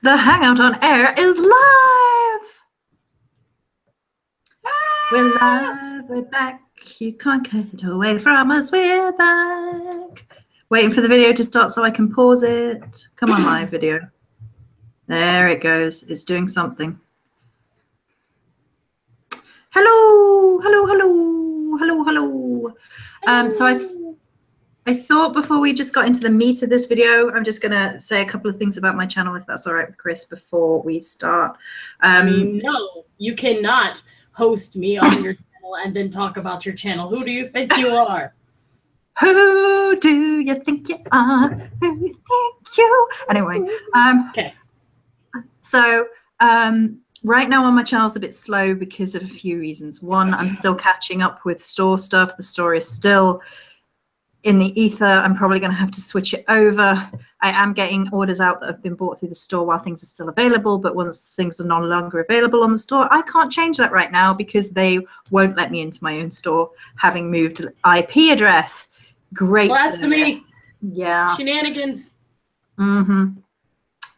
The Hangout on Air is live! We're live, we're back. You can't get away from us, we're back. Waiting for the video to start so I can pause it. Come on, live video. There it goes. It's doing something. Hello, hello, hello, hello, hello. So I thought before we just got into the meat of this video, I'm just going to say a couple of things about my channel, if that's all right with Cris, before we start. No, you cannot host me on your channel and then talk about your channel. Who do you think you are? Who do you think you are? Who do you think you? Anyway. Okay. So right now on my channel is a bit slow because of a few reasons. One, I'm still catching up with store stuff. The store is still in the ether. I'm probably going to have to switch it over. I am getting orders out that have been bought through the store while things are still available, but once things are no longer available on the store, I can't change that right now because they won't let me into my own store, having moved IP address. Great blasphemy. service. Yeah. Shenanigans. Mm-hmm.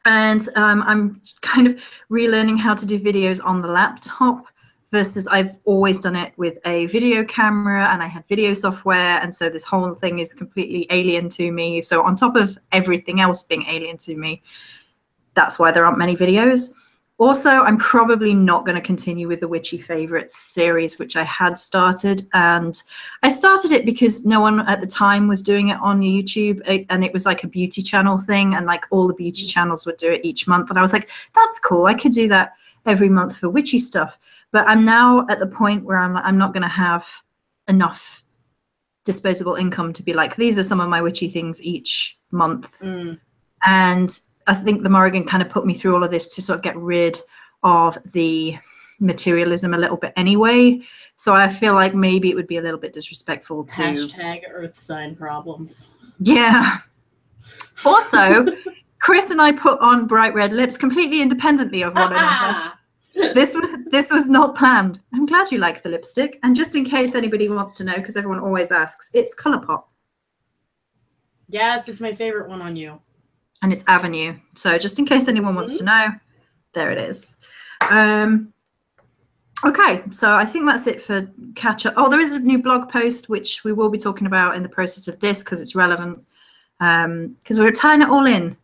And I'm kind of relearning how to do videos on the laptop versus I've always done it with a video camera and I had video software. And so this whole thing is completely alien to me. So on top of everything else being alien to me, that's why there aren't many videos. Also, I'm probably not going to continue with the Witchy Favorites series, which I had started. And I started it because no one at the time was doing it on YouTube. And it was like a beauty channel thing. And like all the beauty channels would do it each month. And I was like, that's cool. I could do that every month for witchy stuff. But I'm now at the point where I'm not going to have enough disposable income to be like, these are some of my witchy things each month. And I think the Morrigan kind of put me through all of this to sort of get rid of the materialism a little bit anyway. So I feel like maybe it would be a little bit disrespectful to... Hashtag earth sign problems. Yeah. Also, Cris and I put on bright red lips completely independently of one another. This was not planned. I'm glad you like the lipstick. And just in case anybody wants to know, because everyone always asks, it's Colourpop. Yes, it's my favorite one on you. And it's Avenue. So just in case anyone wants to know, there it is. Okay, so I think that's it for catch up. Oh, there is a new blog post, which we will be talking about in the process of this because it's relevant, because we're tying it all in.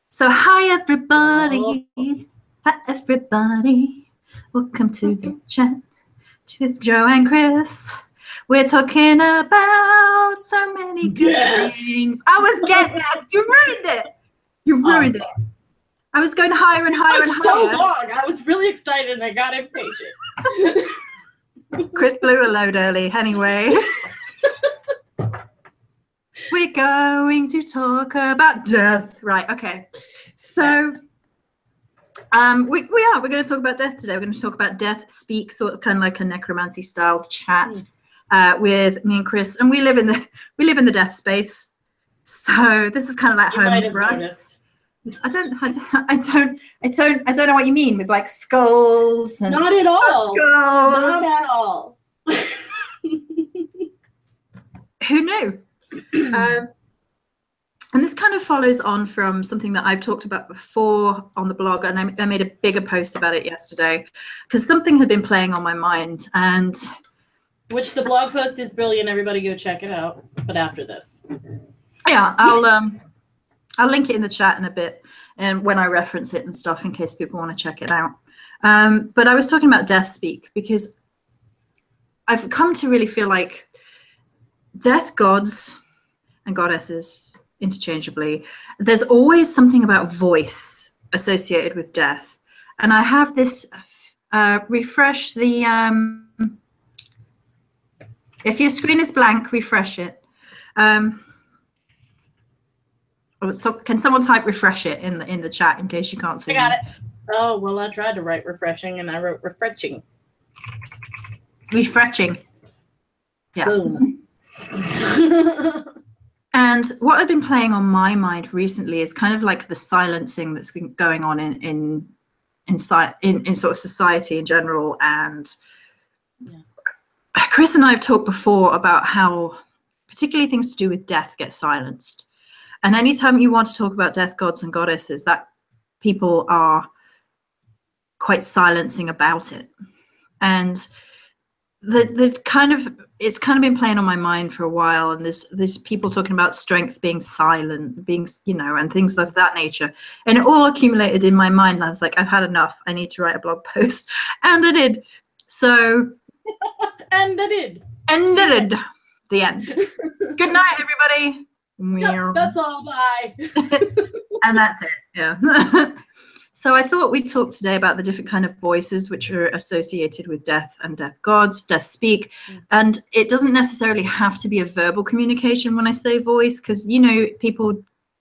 So hi, everybody. Hi, everybody. Welcome to the chat with Joe and Cris. We're talking about so many good things. I was getting that. You ruined it. You ruined it. I was going higher and higher and higher. So long. I was really excited and I got impatient. Cris blew a load early. Anyway. We're going to talk about death. Right. Okay. So we're going to talk about death today. We're going to talk about death speak, sort of kind of like a necromancy style chat with me and Cris. And we live in the death space. So this is kind of like home for us. I don't know what you mean with like skulls. And not at all. Skulls. Not at all. Who knew? And this kind of follows on from something that I've talked about before on the blog, and I made a bigger post about it yesterday because something had been playing on my mind. And which the blog post is brilliant. Everybody go check it out. But after this. Yeah, I'll link it in the chat in a bit and when I reference it and stuff in case people want to check it out. But I was talking about death speak because I've come to really feel like death gods and goddesses interchangeably, there's always something about voice associated with death. And I have this refresh the if your screen is blank, refresh it. So can someone type refresh it in the chat in case you can't see? I got it. Oh, well, I tried to write refreshing and I wrote refreshing. Refreshing. Yeah. Boom. And what had been playing on my mind recently is kind of like the silencing that's been going on in sort of society in general. And Cris and I have talked before about how particularly things to do with death get silenced. And anytime you want to talk about death gods and goddesses, that people are quite silencing about it. And it's kind of been playing on my mind for a while, and this people talking about strength being silent, being, you know, and things of that nature, and it all accumulated in my mind, and I was like, I've had enough, I need to write a blog post. And I did. So and I did the end. Good night, everybody. Yep, that's all. Bye. And that's it. Yeah. So I thought we'd talk today about the different kind of voices which are associated with death and death gods, death speak. And it doesn't necessarily have to be a verbal communication when I say voice, because, you know,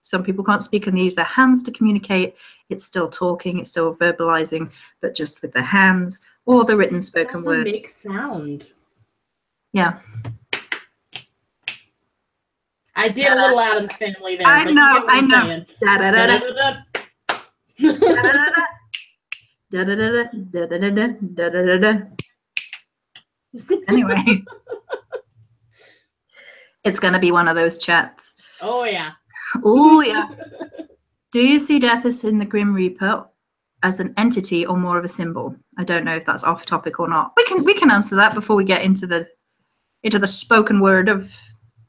some people can't speak and they use their hands to communicate. It's still talking, it's still verbalizing, but just with their hands, or the written spoken word. Make sound. Yeah. I did a little Addams Family there. I know. Da da da da. Anyway, it's going to be one of those chats. Oh yeah. Oh yeah. Do you see death as in the Grim Reaper as an entity or more of a symbol? I don't know if that's off topic or not. We can answer that before we get into the spoken word of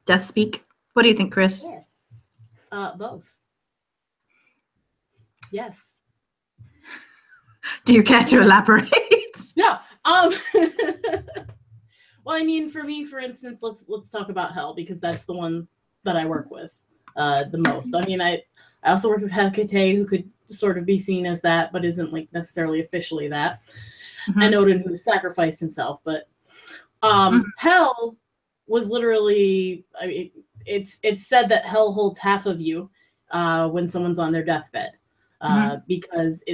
death speak. What do you think, Cris? Yes. Both. Yes. Do you care to elaborate? No. Well, I mean, for me, for instance, let's talk about hell, because that's the one that I work with the most. I mean, I also work with Hecate, who could sort of be seen as that, but isn't like necessarily officially that. Mm-hmm. And Odin, who sacrificed himself. But hell was literally, I mean, it's said that hell holds half of you when someone's on their deathbed. Because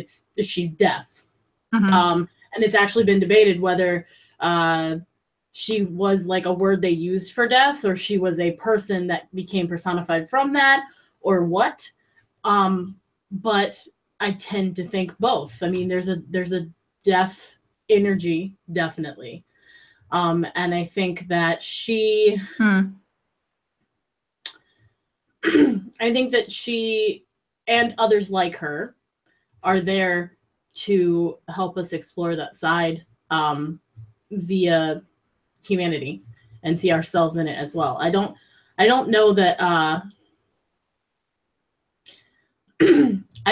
she's death. And it's actually been debated whether she was like a word they used for death, or she was a person that became personified from that, or what. But I tend to think both. I mean, there's a death energy, definitely. And I think that she I think that she and others like her are there to help us explore that side via humanity and see ourselves in it as well. I don't know that I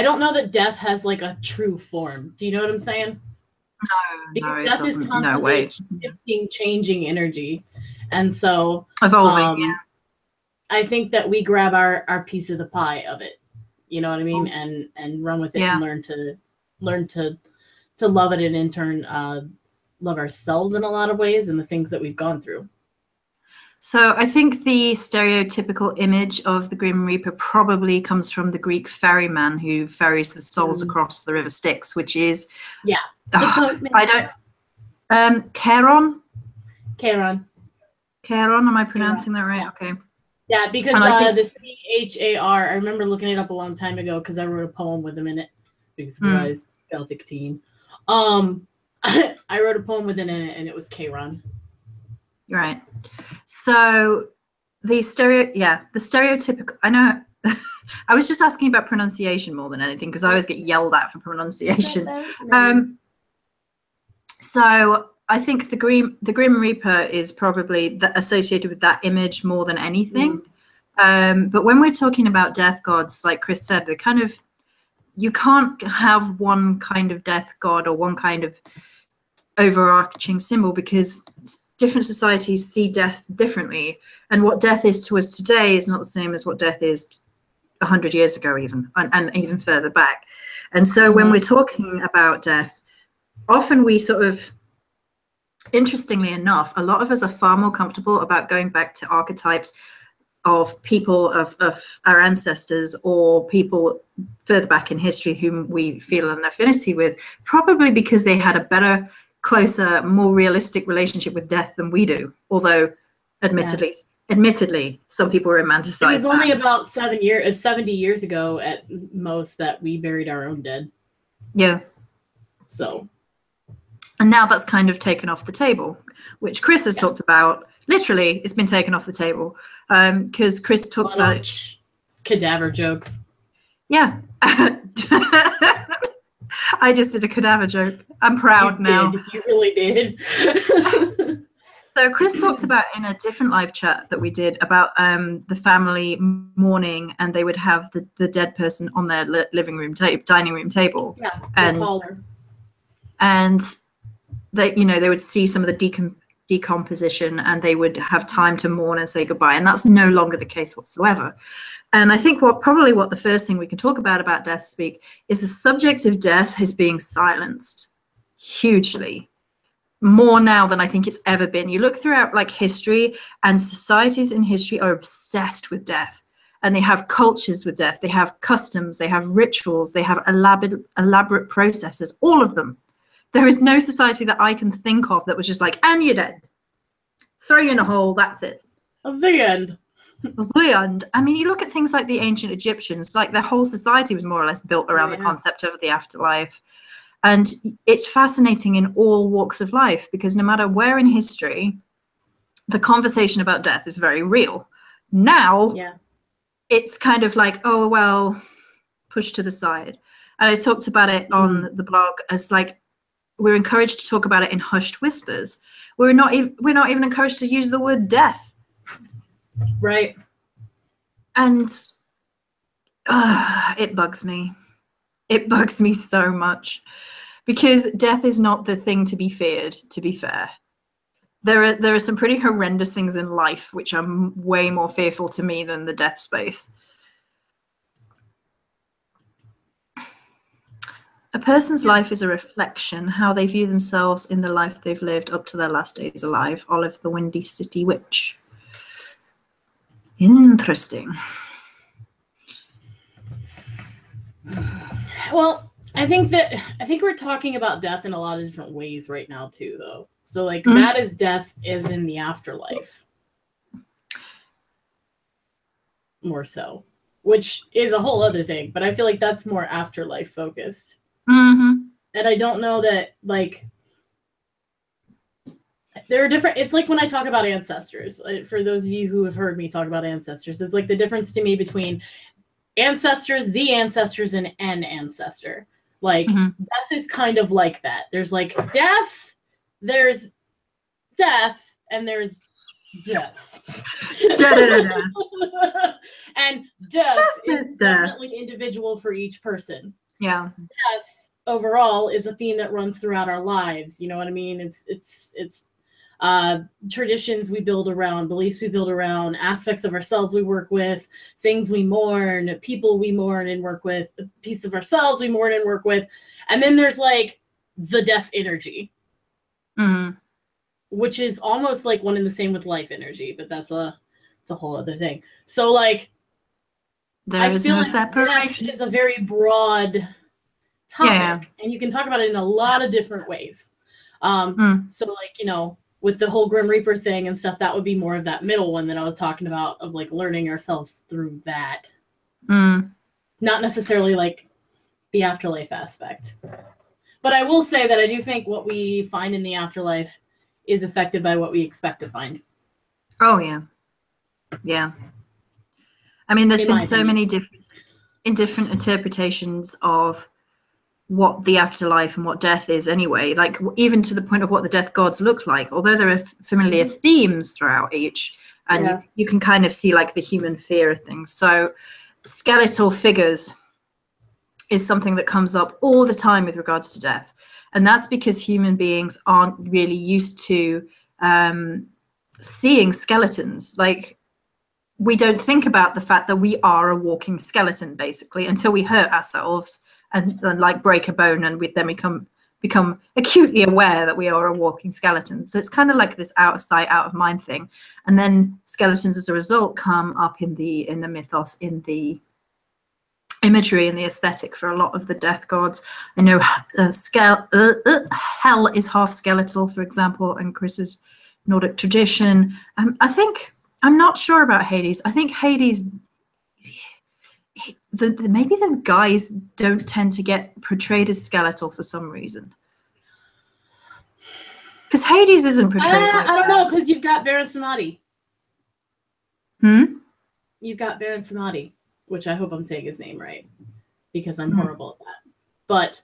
don't know that death has like a true form. Do you know what I'm saying? No, it death doesn't. Is constantly no way. Shifting, changing energy, and so evolving. Yeah. I think that we grab our piece of the pie of it. You know what I mean? And run with it and learn to love it, and in turn love ourselves in a lot of ways and the things that we've gone through. So I think the stereotypical image of the Grim Reaper probably comes from the Greek ferryman who ferries the souls across the river Styx, which is I don't Charon. Am I pronouncing that right? Okay. Yeah, because the CHAR, I remember looking it up a long time ago because I wrote a poem with him in it. Big surprise, Gothic teen. I wrote a poem with it in it, and it was Charon. Right. So the stereotypical, I know, I was just asking about pronunciation more than anything because I always get yelled at for pronunciation. So I think the Grim Reaper is probably associated with that image more than anything. But when we're talking about death gods, like Cris said, they're kind of, you can't have one kind of death god or one kind of overarching symbol because different societies see death differently. And what death is to us today is not the same as what death is 100 years ago even, and even further back. And so when we're talking about death, often we sort of, interestingly enough, a lot of us are far more comfortable about going back to archetypes of people of our ancestors or people further back in history whom we feel an affinity with, probably because they had a better, closer, more realistic relationship with death than we do. Although, admittedly, some people romanticize. It was only about 70 years ago at most that we buried our own dead. Yeah. So. And now that's kind of taken off the table, which Cris has talked about. Literally, it's been taken off the table because Cris talked about it. Cadaver jokes. Yeah. I just did a cadaver joke. I'm proud now. You really did. So Cris talked about in a different live chat that we did about the family mourning, and they would have the dead person on their dining room table. Yeah, and they, you know, they would see some of the decomposition, and they would have time to mourn and say goodbye. And that's no longer the case whatsoever. And I think what the first thing we can talk about death speak is the subject of death is being silenced hugely. More now than I think it's ever been. You look throughout like history, and societies in history are obsessed with death, and they have cultures with death. They have customs, they have rituals, they have elaborate processes, all of them. There is no society that I can think of that was just like, and you're dead. Throw you in a hole, that's it. The end. The end. I mean, you look at things like the ancient Egyptians, like their whole society was more or less built around the concept of the afterlife. And it's fascinating in all walks of life, because no matter where in history, the conversation about death is very real. Now, it's kind of like, oh, well, pushed to the side. And I talked about it on the blog as like, we're encouraged to talk about it in hushed whispers. We're not even encouraged to use the word death. Right. And it bugs me. It bugs me so much. Because death is not the thing to be feared, to be fair. There are some pretty horrendous things in life which are way more fearful to me than the death space. A person's life is a reflection, how they view themselves in the life they've lived up to their last days alive. Olive the Windy City Witch. Interesting. Well, I think we're talking about death in a lot of different ways right now too, though. So like that is death is in the afterlife. More so. Which is a whole other thing, but I feel like that's more afterlife focused. And I don't know that like there are different, it's like when I talk about ancestors, for those of you who have heard me talk about ancestors, it's like the difference to me between ancestors, the ancestors, and an ancestor. Like death is kind of like that. There's like death, there's death, and there's death. And death is definitely individual for each person. Yeah. Death overall is a theme that runs throughout our lives. You know what I mean? It's traditions we build around, beliefs we build around, aspects of ourselves we work with, things we mourn, people we mourn and work with, a piece of ourselves we mourn and work with. And then there's like the death energy, which is almost like one and the same with life energy, but it's a whole other thing. So like, I feel like death is a very broad topic, and you can talk about it in a lot of different ways. So like, you know, with the whole Grim Reaper thing and stuff, that would be more of that middle one that I was talking about, of like learning ourselves through that. Not necessarily like the afterlife aspect. But I will say that I do think what we find in the afterlife is affected by what we expect to find. Oh, yeah. Yeah. I mean, there's been so many different interpretations of what the afterlife and what death is anyway, like even to the point of what the death gods look like, although there are familiar themes throughout each, and you can kind of see like the human fear of things. So skeletal figures is something that comes up all the time with regards to death, and that's because human beings aren't really used to seeing skeletons. Like, we don't think about the fact that we are a walking skeleton basically until we hurt ourselves and like break a bone, and then we become acutely aware that we are a walking skeleton. So it's kind of like this out of sight, out of mind thing. And then skeletons as a result come up in the mythos, in the imagery and the aesthetic for a lot of the death gods. I know hell is half skeletal, for example, in Chris's Nordic tradition. I'm not sure about Hades. I think Hades, maybe the guys don't tend to get portrayed as skeletal for some reason. Because Hades isn't portrayed like I don't know, because you've got Baron Samedi. You've got Baron Samedi, which I hope I'm saying his name right, because I'm horrible at that. But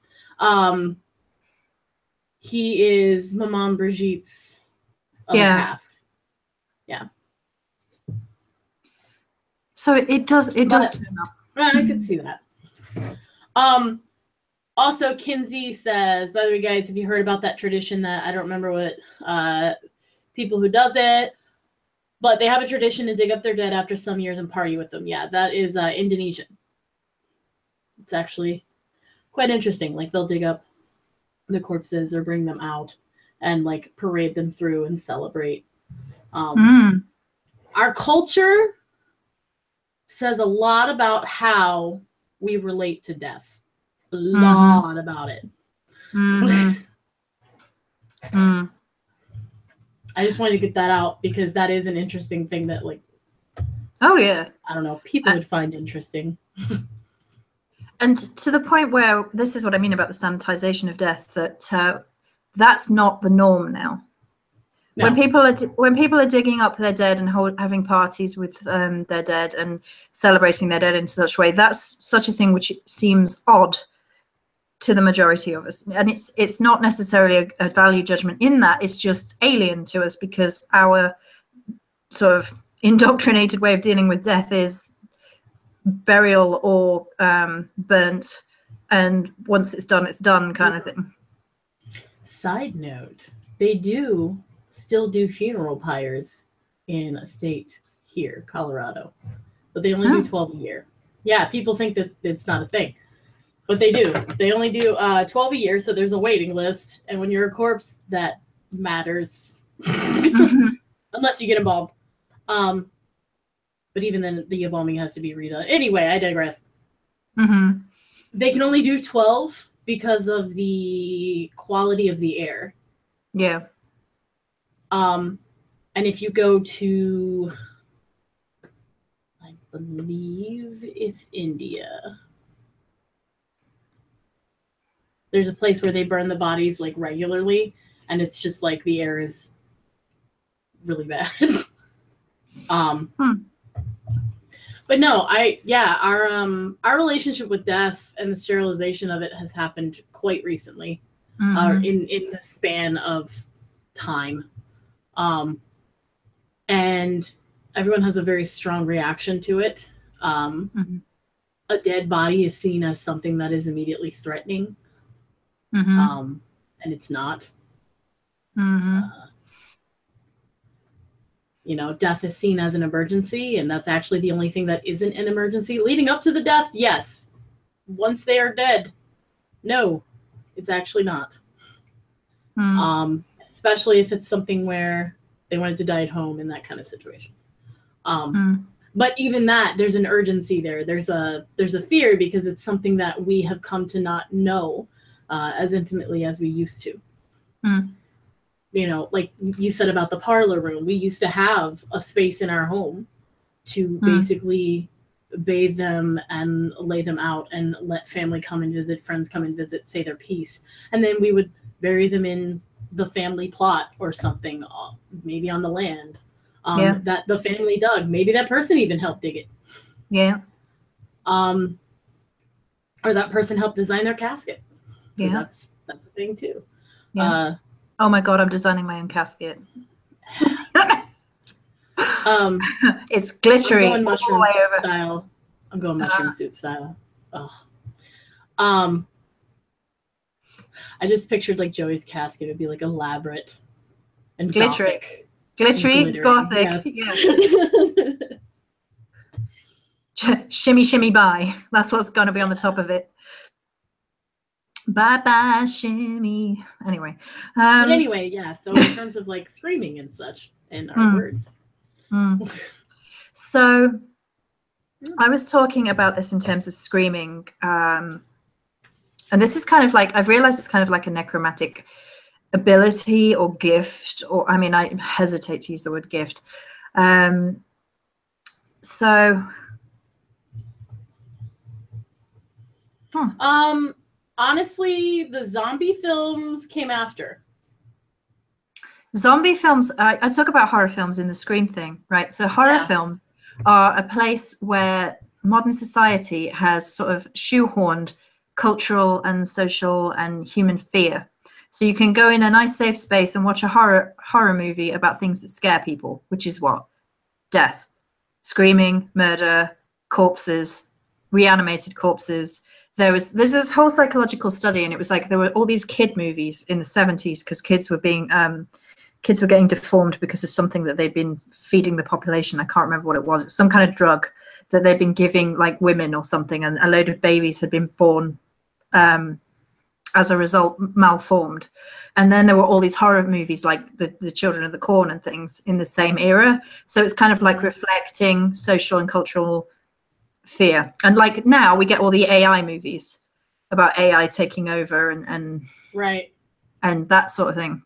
He is Maman Brigitte's other half. Yeah. So it does turn up. I could see that. Also, Kinsey says, by the way, guys, have you heard about that tradition that I don't remember what people who does it, but they have a tradition to dig up their dead after some years and party with them. Yeah, that is Indonesian. It's actually quite interesting. Like, they'll dig up the corpses or bring them out and like parade them through and celebrate. Our culture says a lot about how we relate to death. A lot about it. I just wanted to get that out because that is an interesting thing that, like, I don't know, people would find interesting. And to the point where this is what I mean about the sanitization of death, that that's not the norm now. No. When people are digging up their dead and having parties with their dead and celebrating their dead in such a way, that's such a thing which seems odd to the majority of us. And it's not necessarily a value judgment in that, it's just alien to us because our sort of indoctrinated way of dealing with death is burial or burnt, and once it's done kind of thing. Side note, they do still do funeral pyres in a state here, Colorado, but they only do 12 a year. Yeah, people think that it's not a thing. But they do. They only do 12 a year, so there's a waiting list. And when you're a corpse, that matters. Unless you get embalmed. But even then, the embalming has to be redone. Anyway, I digress. They can only do 12 because of the quality of the air. Yeah. And if you go to, I believe it's India. There's a place where they burn the bodies like regularly, and it's just like the air is really bad. But no, our relationship with death and the sterilization of it has happened quite recently, in the span of time, and everyone has a very strong reaction to it. A dead body is seen as something that is immediately threatening. And it's not. You know, death is seen as an emergency, and that's actually the only thing that isn't an emergency. Leading up to the death, yes. Once they are dead, no, it's actually not. Especially if it's something where they wanted to die at home in that kind of situation. But even that, there's an urgency there. There's a fear because it's something that we have come to not know as intimately as we used to. You know, like you said about the parlor room, we used to have a space in our home to basically bathe them and lay them out and let family come and visit, friends come and visit, say their piece. And then we would bury them in the family plot or something, maybe on the land that the family dug. Maybe that person even helped dig it. Yeah. Or that person helped design their casket. Yeah. That's a thing too. Yeah. Oh my God, I'm designing my own casket. It's glittery. I'm going mushroom suit style. I'm going mushroom suit style. I just pictured like Joey's casket. It'd be like elaborate and glittery. Glittery, gothic. Yes. Yeah. Shimmy, shimmy, bye. That's what's going to be on the top of it. Bye bye shimmy. Anyway. But anyway, yeah. So in terms of like screaming and such and our words. So I was talking about this in terms of screaming. And this is kind of like, I've realized it's kind of like a necromantic ability or gift, or I mean, I hesitate to use the word gift. Honestly, the zombie films came after. Zombie films, I talk about horror films in the Scream thing, right? So horror films are a place where modern society has sort of shoehorned cultural and social and human fear. So you can go in a nice safe space and watch a horror movie about things that scare people, which is what? Death, screaming, murder, corpses, reanimated corpses. There's this whole psychological study, and it was like there were all these kid movies in the 70s because kids were getting deformed because of something that they'd been feeding the population. I can't remember what it was. It was some kind of drug that they'd been giving like women or something, and a load of babies had been born as a result malformed. And then there were all these horror movies like the Children of the Corn and things in the same era. So it's kind of like reflecting social and cultural fear. And like now we get all the AI movies about AI taking over and right, and that sort of thing.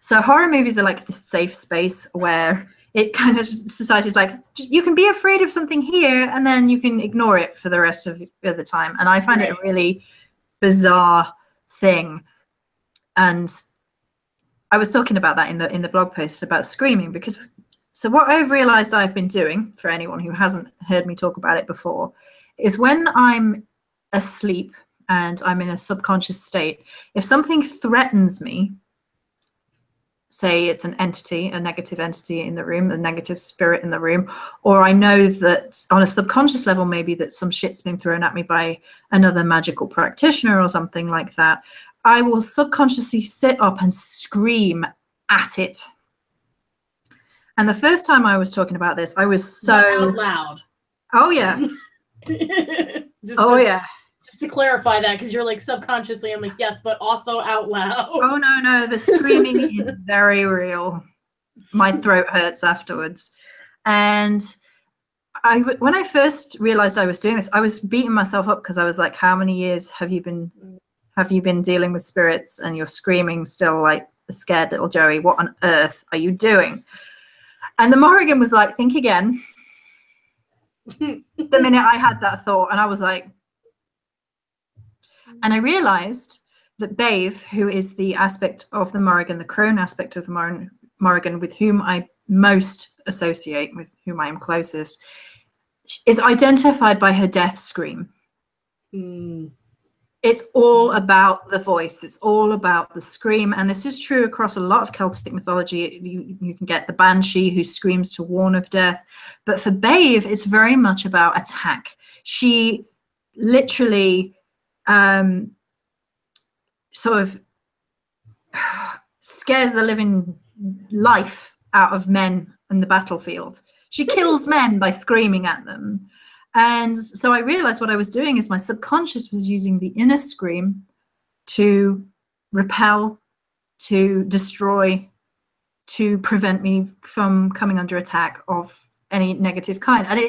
So horror movies are like this safe space where it kind of, society's like, you can be afraid of something here and then you can ignore it for the rest of the time. And I find it a really bizarre thing. And I was talking about that in the blog post about screaming, because so what I've realized I've been doing, for anyone who hasn't heard me talk about it before, is when I'm asleep and I'm in a subconscious state, if something threatens me, say it's an entity, a negative entity in the room, a negative spirit in the room, or I know that on a subconscious level, maybe that some shit's been thrown at me by another magical practitioner or something like that, I will subconsciously sit up and scream at it. And the first time I was talking about this, I was so out loud. Oh yeah. Just to clarify that, because you're like subconsciously, I'm like, yes, but also out loud. Oh no, the screaming is very real. My throat hurts afterwards. And when I first realized I was doing this, I was beating myself up because I was like, how many years have you been dealing with spirits and you're screaming still like a scared little Joey? What on earth are you doing? And the Morrigan was like, think again. The minute I had that thought, and I was like, and I realized that Bave, who is the aspect of the Morrigan, the crone aspect of the Morrigan, with whom I most associate, with whom I am closest, is identified by her death scream. It's all about the voice. It's all about the scream. And this is true across a lot of Celtic mythology. You can get the banshee who screams to warn of death. But for Bave, it's very much about attack. She literally sort of scares the living life out of men in the battlefield. She kills men by screaming at them. And so I realized what I was doing is my subconscious was using the inner scream to repel, to destroy, to prevent me from coming under attack of any negative kind. And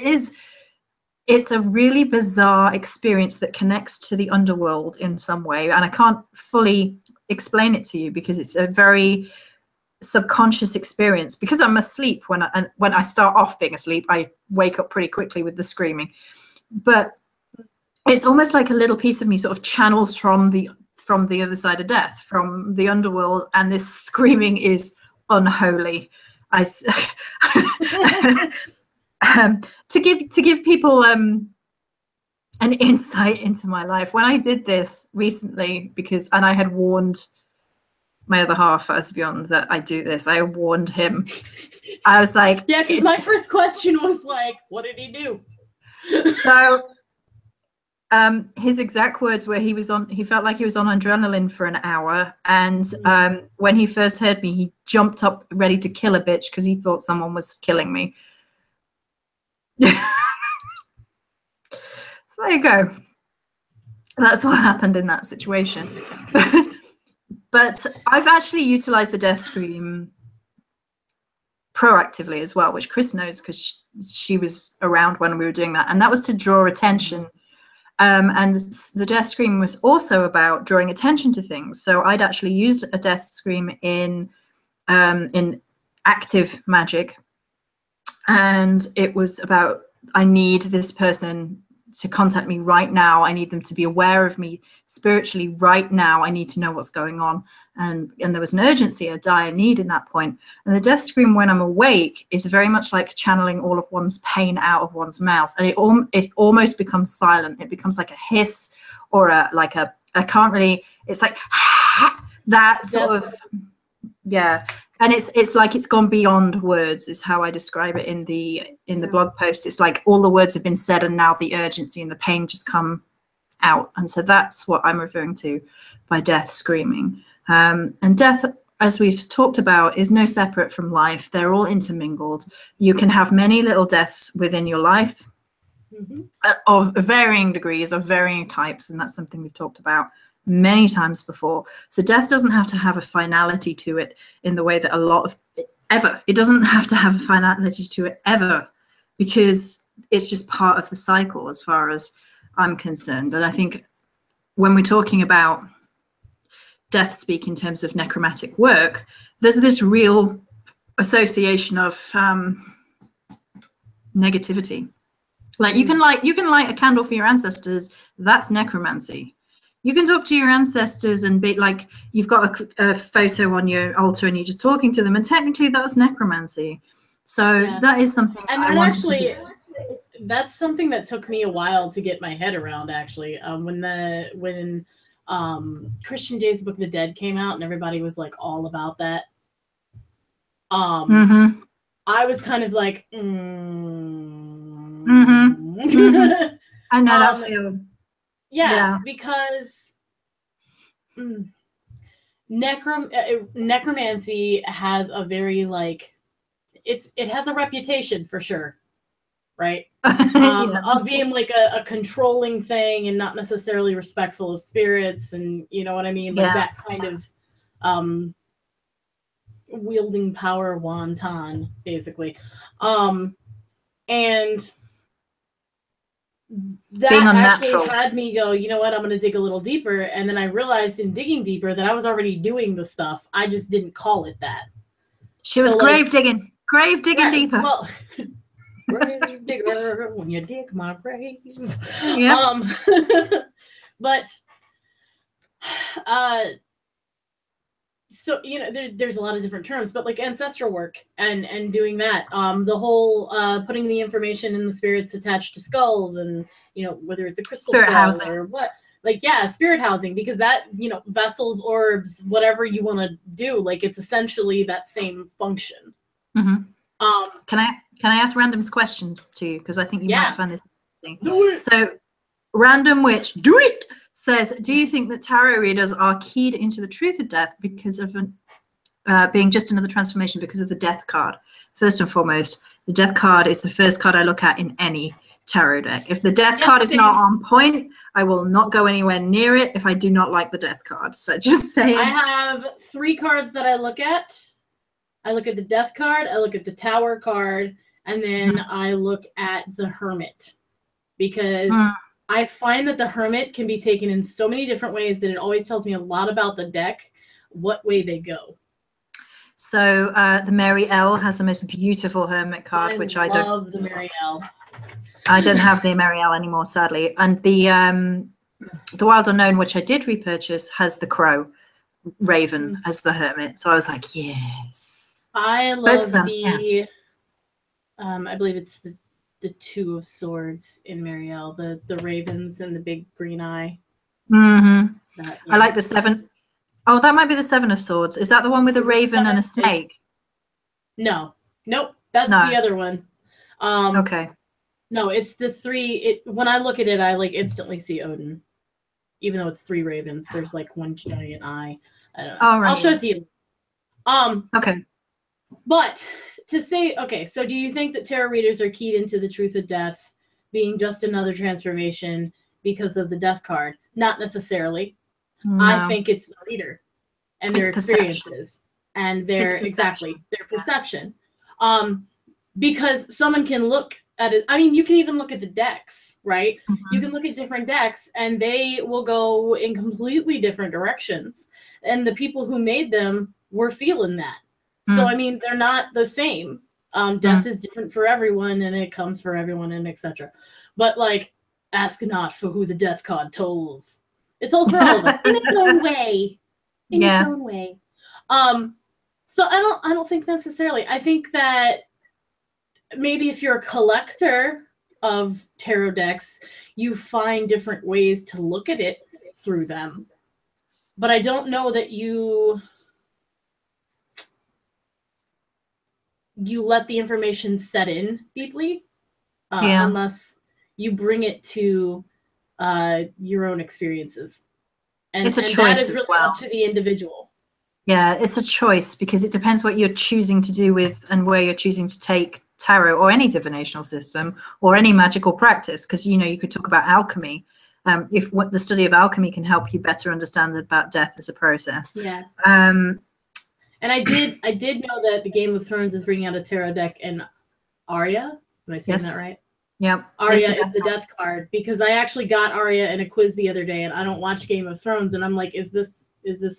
it's a really bizarre experience that connects to the underworld in some way. And I can't fully explain it to you because it's a very subconscious experience. Because I'm asleep, when I start off being asleep, I wake up pretty quickly with the screaming. But it's almost like a little piece of me sort of channels from the other side of death, from the underworld, and this screaming is unholy. To give people an insight into my life, when I did this recently, and I had warned my other half, as beyond that I do this, I warned him. I was like, yeah, because my first question was like, what did he do? So his exact words were he felt like he was on adrenaline for an hour, and when he first heard me, he jumped up ready to kill a bitch because he thought someone was killing me. So there you go. That's what happened in that situation. But I've actually utilized the death scream proactively as well, which Cris knows because she was around when we were doing that, and that was to draw attention. And the death scream was also about drawing attention to things. So I'd actually used a death scream in active magic, and it was about, I need this person to contact me right now. I need them to be aware of me spiritually right now. I need to know what's going on. And there was an urgency, a dire need in that point. And the death scream when I'm awake is very much like channeling all of one's pain out of one's mouth. And it almost becomes silent. It becomes like a hiss or I can't really, it's like that sort of, yeah. And it's like it's gone beyond words is how I describe it in the blog post. It's like all the words have been said and now the urgency and the pain just come out. And so that's what I'm referring to by death screaming. And death, as we've talked about, is no separate from life. They're all intermingled. You can have many little deaths within your life of varying degrees, of varying types, and that's something we've talked about many times before. So death doesn't have to have a finality to it in the way that a lot of it doesn't have to have a finality to it ever, because it's just part of the cycle as far as I'm concerned. And I think when we're talking about death speak in terms of necromantic work, there's this real association of negativity. Like you can light a candle for your ancestors. That's necromancy. You can talk to your ancestors and be like, you've got a photo on your altar and you're just talking to them, and technically that's necromancy. So that is something and I wanted to do. That's something that took me a while to get my head around, actually. When Christian Days Book of the Dead came out and everybody was like all about that, I was kind of like, I know that feeling. Yeah, because necromancy has a very it has a reputation for sure, right? Of being like a controlling thing and not necessarily respectful of spirits, and you know what I mean, like that kind of wielding power wonton, basically, and that actually had me go, you know what, I'm going to dig a little deeper. And then I realized in digging deeper that I was already doing the stuff. I just didn't call it that. She was grave digging deeper. Well, grave digger, when you dig my grave. Yeah. But, so, you know, there's a lot of different terms, but like ancestral work and doing that, the whole putting the information in the spirits attached to skulls, and you know, whether it's a crystal spirit skull housing or what, like spirit housing, because that, you know, vessels, orbs, whatever you want to do, like it's essentially that same function. Can I ask Random's question to you, because I think you might find this interesting. So Random Witch, do it, says, do you think that tarot readers are keyed into the truth of death because of being just another transformation because of the death card? First and foremost, the death card is the first card I look at in any tarot deck. If the death card is not on point, I will not go anywhere near it if I do not like the death card. So just saying. I have 3 cards that I look at. I look at the death card, I look at the tower card, and then I look at the hermit, because I find that the hermit can be taken in so many different ways that it always tells me a lot about the deck, what way they go. So the Mary L has the most beautiful hermit card, which I don't love the Mary L. I don't have the Mary L anymore, sadly. And the Wild Unknown, which I did repurchase, has the crow raven as the hermit. So I was like, yes. I love I believe it's the 2 of Swords in Marielle, the ravens and the big green eye. I like the 7. Oh, that might be the 7 of Swords. Is that the one with a raven and a snake? Nope. That's the other one. Okay. No, it's the 3. When I look at it, I like instantly see Odin, even though it's 3 ravens. There's like 1 giant eye. I don't know. Oh, right. I'll show it to you. Okay. But to say, okay, so do you think that tarot readers are keyed into the truth of death being just another transformation because of the death card? Not necessarily. No. I think it's the reader and their experiences and their perception. Because someone can look at it. I mean, you can even look at the decks, right? You can look at different decks and they will go in completely different directions. And the people who made them were feeling that. So, I mean, they're not the same. Death is different for everyone, and it comes for everyone, and etc. But, like, ask not for who the death card tolls. It tolls for all of us in its own way. Its own way. So I don't think necessarily. I think that maybe if you're a collector of tarot decks, you find different ways to look at it. through them. But I don't know that you let the information set in deeply unless you bring it to your own experiences. And, it's a choice that is as really well. up to the individual. Yeah, it's a choice because it depends what you're choosing to do with and where you're choosing to take tarot or any divinational system or any magical practice. Because, you know, you could talk about alchemy. If what the study of alchemy can help you better understand about death as a process. Yeah. And I did know that the Game of Thrones is bringing out a tarot deck, and Arya, am I saying that right? Yeah. Arya is the death card, because I actually got Arya in a quiz the other day, and I don't watch Game of Thrones, and I'm like, is this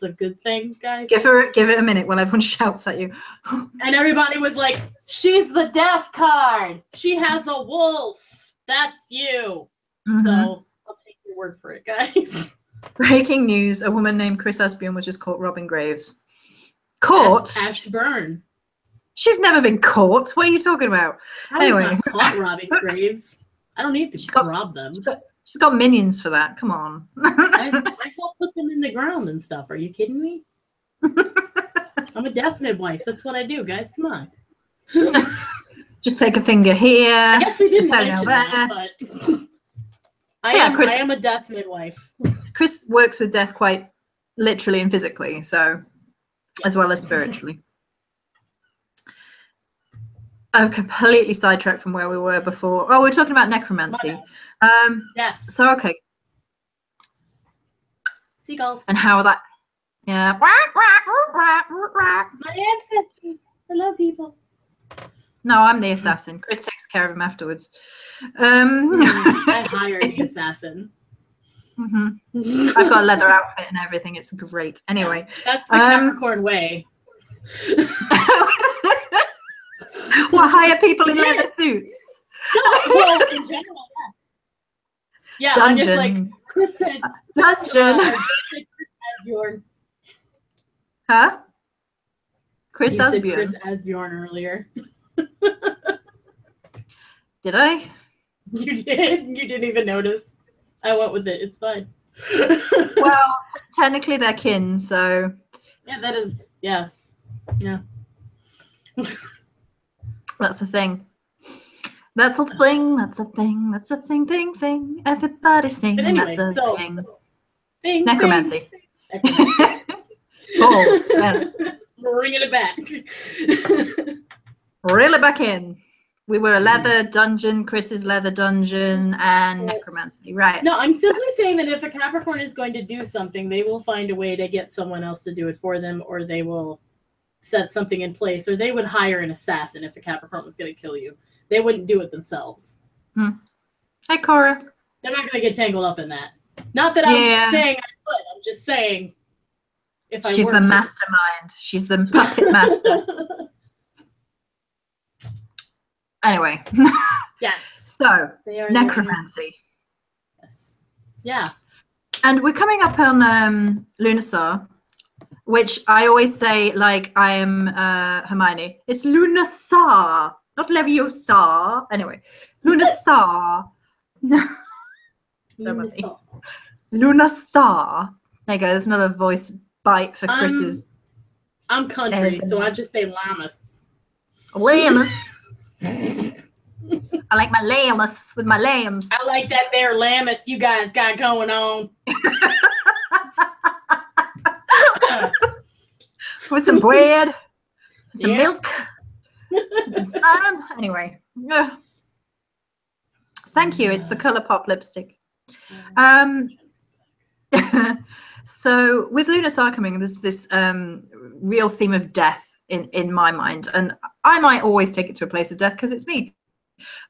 a good thing, guys? Give it a minute while everyone shouts at you. And everybody was like, she's the death card. She has a wolf. That's you. So I'll take your word for it, guys. Breaking news: a woman named Cris Ashburn was just caught robbing graves. Caught? Ashburn. She's never been caught. What are you talking about? Anyway, not caught robbing graves. I don't need to rob them. She's got minions for that. Come on. I help put them in the ground and stuff. Are you kidding me? I'm a death midwife. That's what I do, guys. Come on. Just take a finger here. I guess we didn't mention that, but I am a death midwife. Cris works with death quite literally and physically, so as well as spiritually. I've completely sidetracked from where we were before. Oh, we were talking about necromancy. Yes. So, okay. Seagulls. And how that, yeah. My ancestors. Hello, people. No, I'm the assassin. Cris takes care of him afterwards. I hired the assassin. I've got a leather outfit and everything. It's great. Anyway. That's the Capricorn way. What, hire people in leather suits? No, well, in general, yeah. Yeah, I'm just like, Cris said. Dungeon. Cris Ashburn. Huh? Cris Ashburn. Ashburn. Cris Ashburn earlier. Did I? You did? You didn't even notice. I went with it. It's fine. Well, technically they're kin, so. Yeah, that is, yeah. Yeah. That's a thing. That's a thing. That's a thing. That's a thing. Everybody sing. Anyway, that's a thing. Necromancy. Balls. Yeah. Bringing it back. Reel it back in. We were a leather dungeon, Chris's leather dungeon, and necromancy. Right. No, I'm simply saying that if a Capricorn is going to do something, they will find a way to get someone else to do it for them, or they will set something in place, or they would hire an assassin if a Capricorn was going to kill you. They wouldn't do it themselves. Hey, Cora. They're not going to get tangled up in that. Not that I'm saying I would. I'm just saying if I She's the mastermind. She's the puppet master. Anyway. Yes. So, necromancy. Yes. Yeah. And we're coming up on Lunasar, which I always say like I am Hermione. It's Lunasar, not Leviosa. Anyway, Lunasar. Lunasar. Lunasar. There you go. There's another voice bite for Chris's. I'm country, so I just say Llamas. Llamas. I like my llamas with my lambs. I like that there llamas you guys got going on. With some bread, some milk, some salmon. Anyway, thank you. It's the ColourPop lipstick. So with Lunasar coming, there's this real theme of death in my mind, and I might always take it to a place of death because it's me.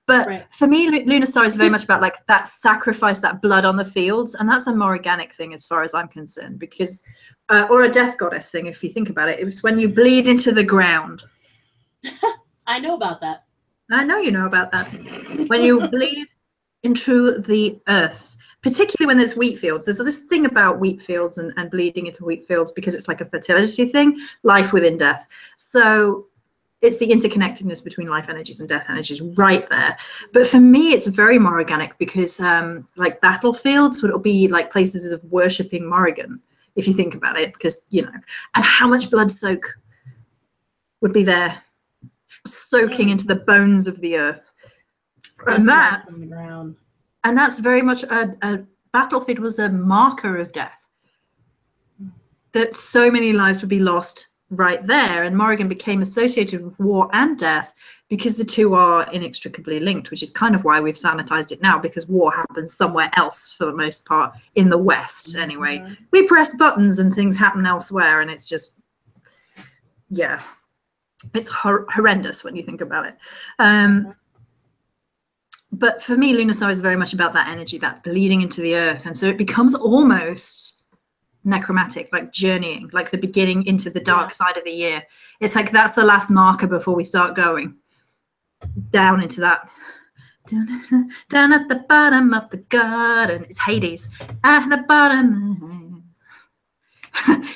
But for me, Lunasar is very much about like that sacrifice, that blood on the fields, and that's a more organic thing as far as I'm concerned, because or a death goddess thing, if you think about it. It was when you bleed into the ground. I know about that. I know you know about that. When you bleed into the earth, particularly when there's wheat fields. There's this thing about wheat fields and bleeding into wheat fields because it's like a fertility thing, life within death. So it's the interconnectedness between life energies and death energies right there. But for me, it's very Morriganic because like battlefields would be like places of worshipping Morrigan, if you think about it, because, you know, and how much blood soak would be there, soaking into the bones of the earth. And that, from the ground. And that's very much a battlefield was a marker of death. That so many lives would be lost right there, and Morrigan became associated with war and death because the two are inextricably linked, which is kind of why we've sanitized it now, because war happens somewhere else for the most part, in the West anyway. Mm-hmm. We press buttons and things happen elsewhere, and it's just, yeah, it's horrendous when you think about it. But for me, Lunarsar is very much about that energy, that bleeding into the earth, and so it becomes almost necromantic, like journeying, like the beginning into the dark side of the year. It's like that's the last marker before we start going down into that, down at the bottom of the garden. It's Hades at the bottom.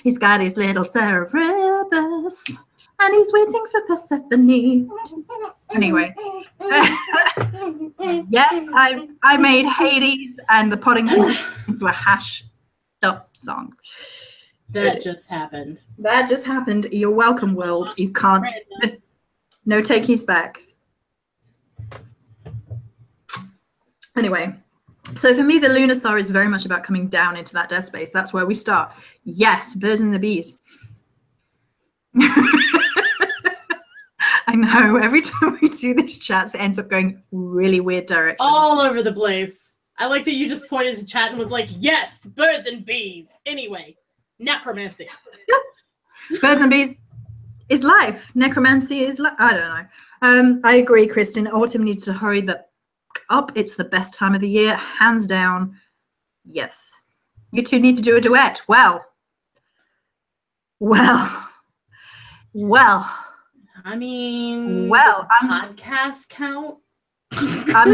He's got his little Cerberus and he's waiting for Persephone. Anyway, yes, I made Hades and the potting into a hash up song. That just happened. That just happened. You're welcome, world. You can't. No takies back. Anyway, so for me, the Lunarsar is very much about coming down into that death space. That's where we start. Yes, birds and the bees. I know. Every time we do this chat, it ends up going really weird directions. All over the place. I like that you just pointed to chat and was like, yes, birds and bees. Anyway, necromancy. Birds and bees is life. Necromancy is life. I don't know. I agree, Kristen. Autumn needs to hurry up. It's the best time of the year. Hands down. Yes. You two need to do a duet. Well. I mean, podcast count? I'm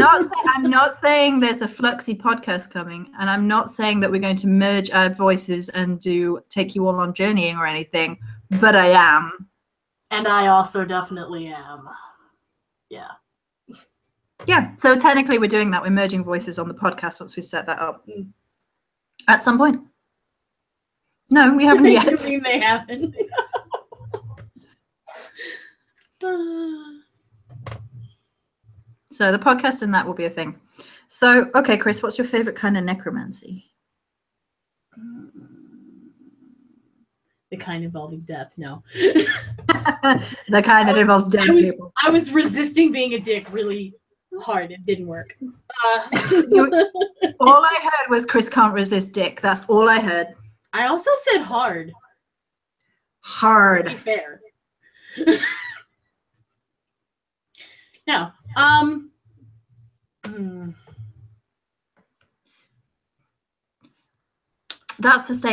not saying there's a Fluxy podcast coming, and I'm not saying that we're going to merge our voices and take you all on journeying or anything, but I am. And I also definitely am. Yeah. Yeah, so technically we're doing that. We're merging voices on the podcast once we've set that up. At some point. No, we haven't yet. I mean, they haven't. So the podcast and that will be a thing. So, okay, Cris, what's your favorite kind of necromancy? The kind involving death, no. The kind that involves dead people. I was resisting being a dick really hard. It didn't work. All I heard was Cris can't resist dick. That's all I heard. I also said hard. Hard. To be fair. No. That's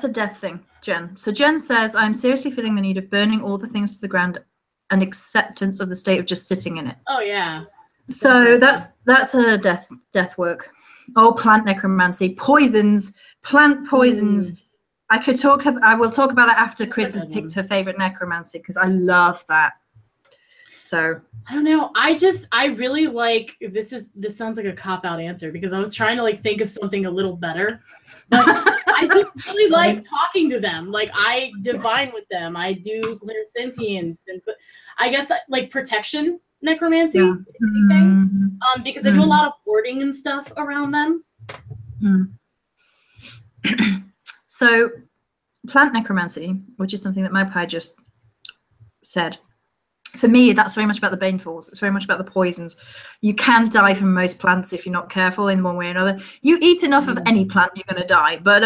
a death thing, Jen. So Jen says, I'm seriously feeling the need of burning all the things to the ground and acceptance of the state of just sitting in it. Oh yeah. So that's a death work. Oh, plant necromancy, poisons, plant poisons. I will talk about that after Cris has picked her favorite necromancy, because I love that. So I don't know. I really like this sounds like a cop-out answer, because I was trying to like think of something a little better. But I just really like talking to them. Like I divine with them. I do clairsentience, and I guess like protection necromancy, because I do a lot of hoarding and stuff around them. So plant necromancy, which is something that Magpie just said, for me, that's very much about the banefalls. It's very much about the poisons. You can die from most plants if you're not careful in one way or another. You eat enough of any plant, you're going to die. But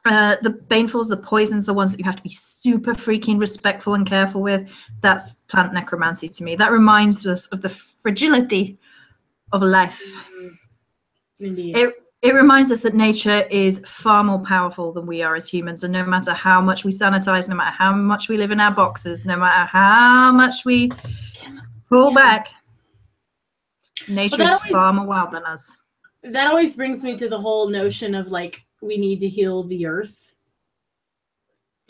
the banefalls, the poisons, the ones that you have to be super freaking respectful and careful with, that's plant necromancy to me. That reminds us of the fragility of life. Indeed. It reminds us that nature is far more powerful than we are as humans, and no matter how much we sanitize, no matter how much we live in our boxes, no matter how much we pull back, nature is far more wild than us. That always brings me to the whole notion of like we need to heal the earth.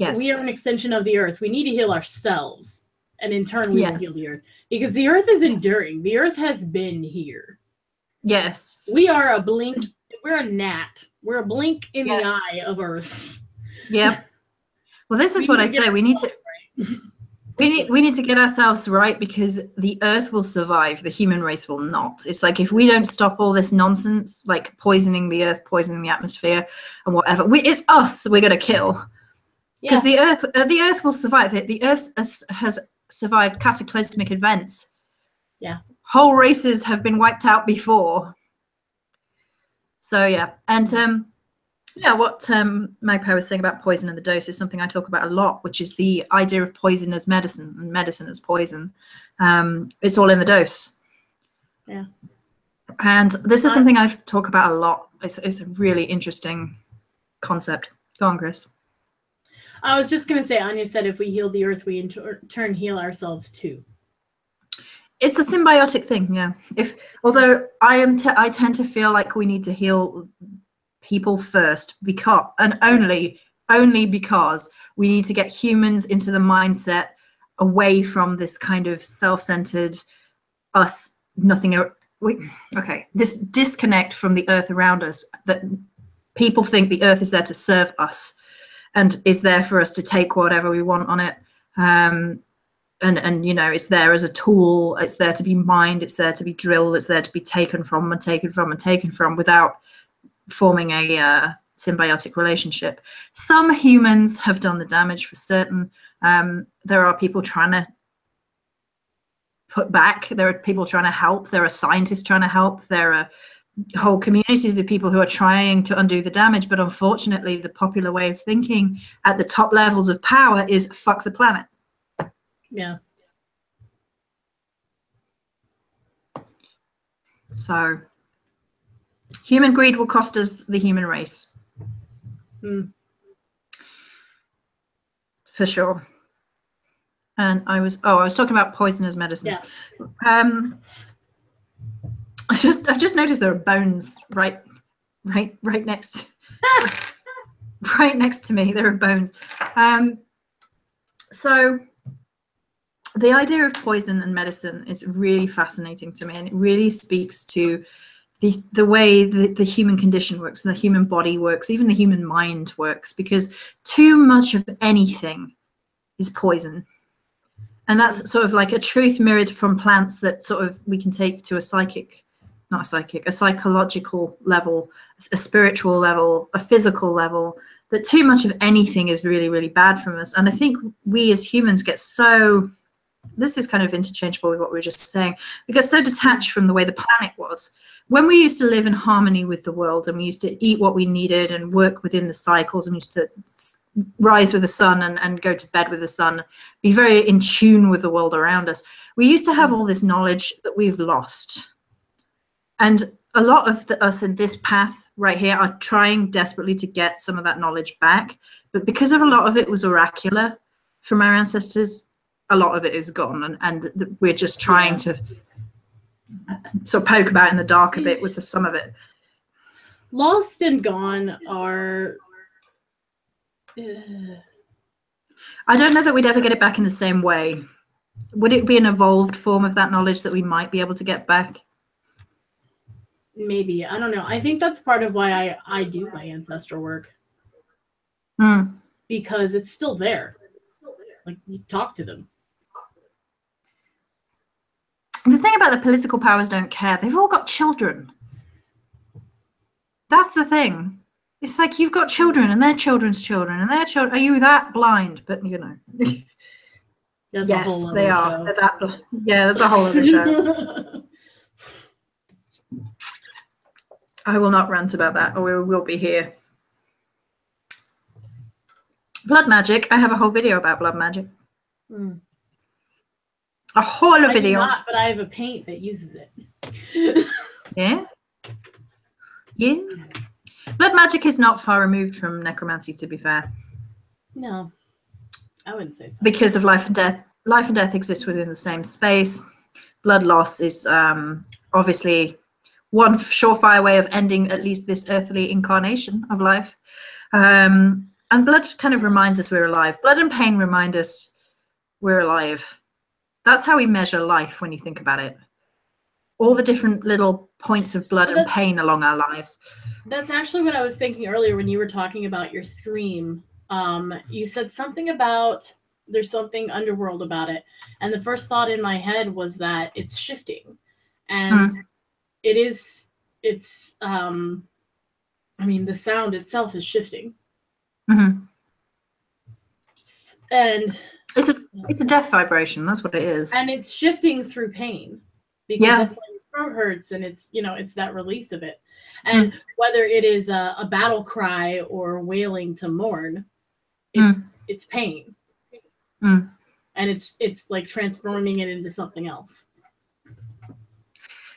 Yes. We are an extension of the earth. We need to heal ourselves. And in turn, we will heal Yes. the earth. Because the earth is enduring. The earth has been here. Yes. We are a blink. We're a gnat. We're a blink in the eye of earth. Yep. Well, this is what I say. We need to... We need to get ourselves right, because the earth will survive, the human race will not. It's like, if we don't stop all this nonsense, like poisoning the earth, poisoning the atmosphere and whatever, it's us we're going to kill. Because the earth will survive. The earth has survived cataclysmic events. Yeah. Whole races have been wiped out before. So yeah. And yeah, what Magpie was saying about poison and the dose is something I talk about a lot, which is the idea of poison as medicine and medicine as poison. It's all in the dose. Yeah. And this is something I talk about a lot. It's a really interesting concept. Go on, Cris. I was just going to say, Anya said if we heal the earth, we in turn heal ourselves too. It's a symbiotic thing, yeah. Although I tend to feel like we need to heal people first, because only because we need to get humans into the mindset away from this kind of self-centered us, nothing. This disconnect from the earth around us, that people think the earth is there to serve us and is there for us to take whatever we want on it. And you know, it's there as a tool, it's there to be mined, it's there to be drilled, it's there to be taken from and taken from and taken from without forming a symbiotic relationship. Some humans have done the damage for certain. There are people trying to put back, there are people trying to help, there are scientists trying to help, there are whole communities of people who are trying to undo the damage, but unfortunately the popular way of thinking at the top levels of power is fuck the planet. Yeah. So human greed will cost us the human race. For sure. And I was talking about poison as medicine. Yeah. I've just noticed there are bones right next right next to me. There are bones. So the idea of poison and medicine is really fascinating to me, and it really speaks to the way the human condition works, and the human body works, even the human mind works, because too much of anything is poison. And that's sort of like a truth mirrored from plants that sort of we can take to a psychological level, a spiritual level, a physical level, that too much of anything is really, really bad from us. And I think we as humans get so, this is kind of interchangeable with what we were just saying, we get so detached from the way the planet was. When we used to live in harmony with the world, and we used to eat what we needed and work within the cycles, and we used to rise with the sun and go to bed with the sun, be very in tune with the world around us, we used to have all this knowledge that we've lost. And a lot of us in this path right here are trying desperately to get some of that knowledge back. But because of a lot of it was oracular from our ancestors, a lot of it is gone. And we're just trying to sort of poke about in the dark a bit with some of it. Lost and gone are... I don't know that we'd ever get it back in the same way. Would it be an evolved form of that knowledge that we might be able to get back? Maybe. I don't know. I think that's part of why I do my ancestral work. Because it's still there. Like, you talk to them. The thing about the political powers don't care. They've all got children. That's the thing. It's like you've got children and their children's children and their children. Are you that blind? But, you know. Yes, they are. They're that blind. Yeah, that's a whole other show. I will not rant about that, or we will be here. Blood magic. I have a whole video about blood magic. A whole video. I do not, but I have a paint that uses it. Yeah? Yeah. Blood magic is not far removed from necromancy, to be fair. No, I wouldn't say so. Because of life and death. Life and death exist within the same space. Blood loss is obviously one surefire way of ending at least this earthly incarnation of life. And And blood kind of reminds us we're alive. Blood and pain remind us we're alive. That's how we measure life when you think about it. All the different little points of blood and pain along our lives. That's actually what I was thinking earlier when you were talking about your scream. You said something about there's something underworld about it. And the first thought in my head was that it's shifting. And it's I mean, the sound itself is shifting. Mm-hmm. And it's a death vibration. That's what it is. And it's shifting through pain, because that's why your throat hurts, and it's, you know, it's that release of it. And whether it is a battle cry or wailing to mourn, it's pain. And it's like transforming it into something else.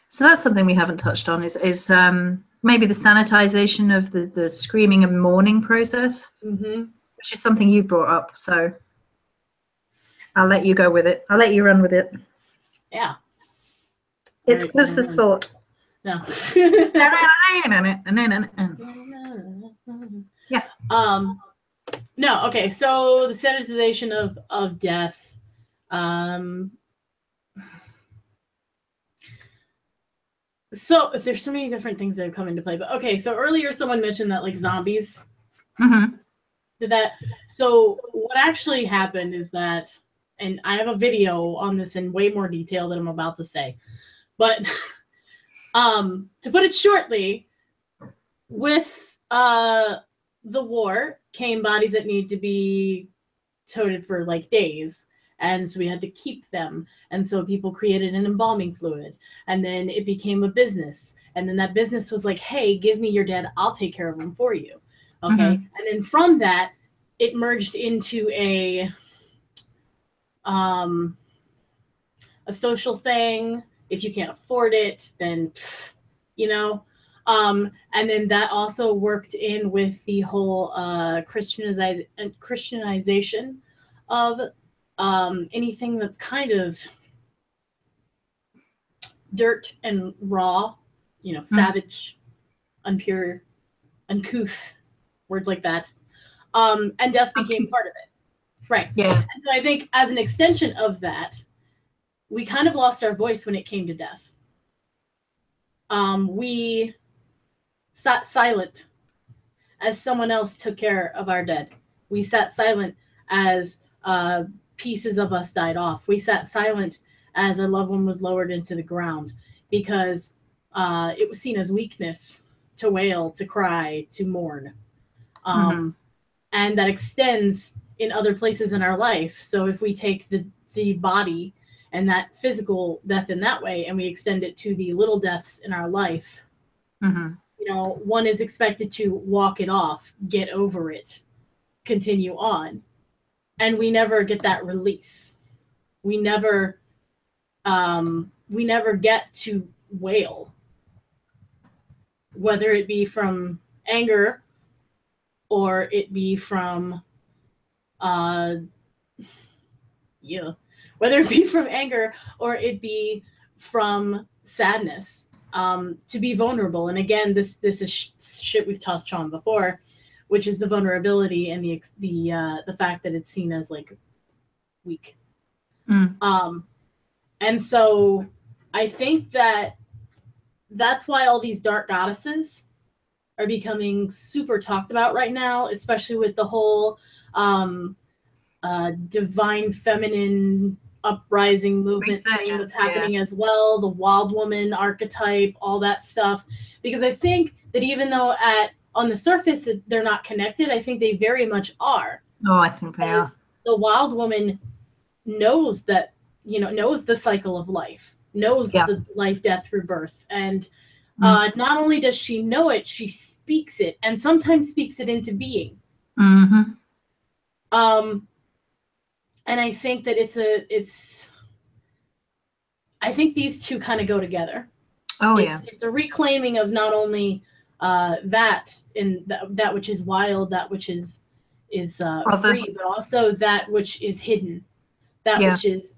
So that's something we haven't touched on is maybe the sanitization of the screaming and mourning process, which is something you brought up. So I'll let you go with it. I'll let you run with it. Yeah. It's Chris's thought. No. Yeah. No, okay. So the sanitization of death. So there's so many different things that have come into play. But okay, so earlier someone mentioned that like zombies did that. So what actually happened is that, and I have a video on this in way more detail than I'm about to say, but to put it shortly, with the war came bodies that needed to be toted for like days. And so we had to keep them. And so people created an embalming fluid. And then it became a business. And then that business was like, hey, give me your dead. I'll take care of them for you. Okay. And then from that, it merged into a social thing. If you can't afford it, then, you know. And then that also worked in with the whole Christianization of anything that's kind of dirt and raw, you know, savage, unpure, uncouth, words like that. And death became part of it. Right. Yeah. And so I think as an extension of that, we kind of lost our voice when it came to death. We sat silent as someone else took care of our dead. We sat silent as pieces of us died off. We sat silent as our loved one was lowered into the ground, because it was seen as weakness to wail, to cry, to mourn. And that extends in other places in our life. So if we take the body and that physical death in that way, and we extend it to the little deaths in our life, you know, one is expected to walk it off, get over it, continue on. And we never get that release. We never get to wail, whether it be from anger or it be from whether it be from anger or it be from sadness, to be vulnerable. And again, this is shit we've touched on before, which is the vulnerability and the fact that it's seen as like weak. And so I think that's why all these dark goddesses are becoming super talked about right now, especially with the whole divine feminine uprising movement thing that's happening as well, the wild woman archetype, all that stuff. Because I think that even though on the surface they're not connected, I think they very much are. Oh, I think they are. The wild woman knows that, you know, knows the cycle of life, knows the life, death, rebirth. And not only does she know it, she speaks it, and sometimes speaks it into being. And I think that I think these two kind of go together. Oh, it's a reclaiming of not only that which is wild, that which is free, but also that which is hidden, that which is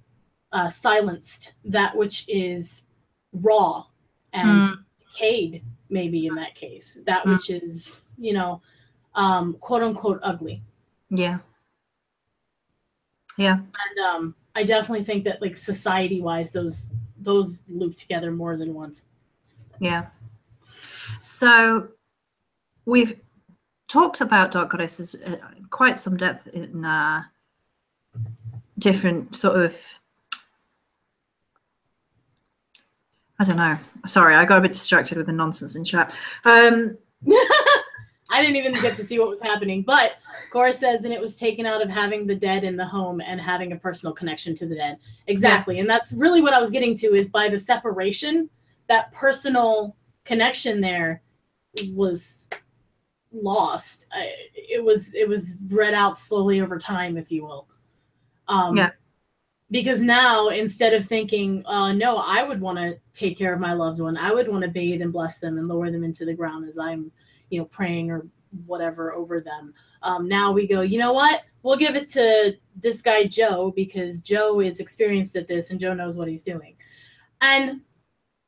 silenced, that which is raw and decayed, maybe in that case, that which is, you know, quote unquote ugly. Yeah. Yeah. And I definitely think that like society wise, those loop together more than once. Yeah. So we've talked about dark goddesses quite some depth in different sort of, I don't know. Sorry, I got a bit distracted with the nonsense in chat. I didn't even get to see what was happening, but Cora says, and it was taken out of having the dead in the home and having a personal connection to the dead. Exactly. Yeah. And that's really what I was getting to, is by the separation, that personal connection there was lost. It was bred out slowly over time, if you will. Yeah. Because now, instead of thinking, no, I would want to take care of my loved one, I would want to bathe and bless them and lower them into the ground as I'm, you know, praying or whatever over them. Now we go, you know what? We'll give it to this guy, Joe, because Joe is experienced at this and Joe knows what he's doing. And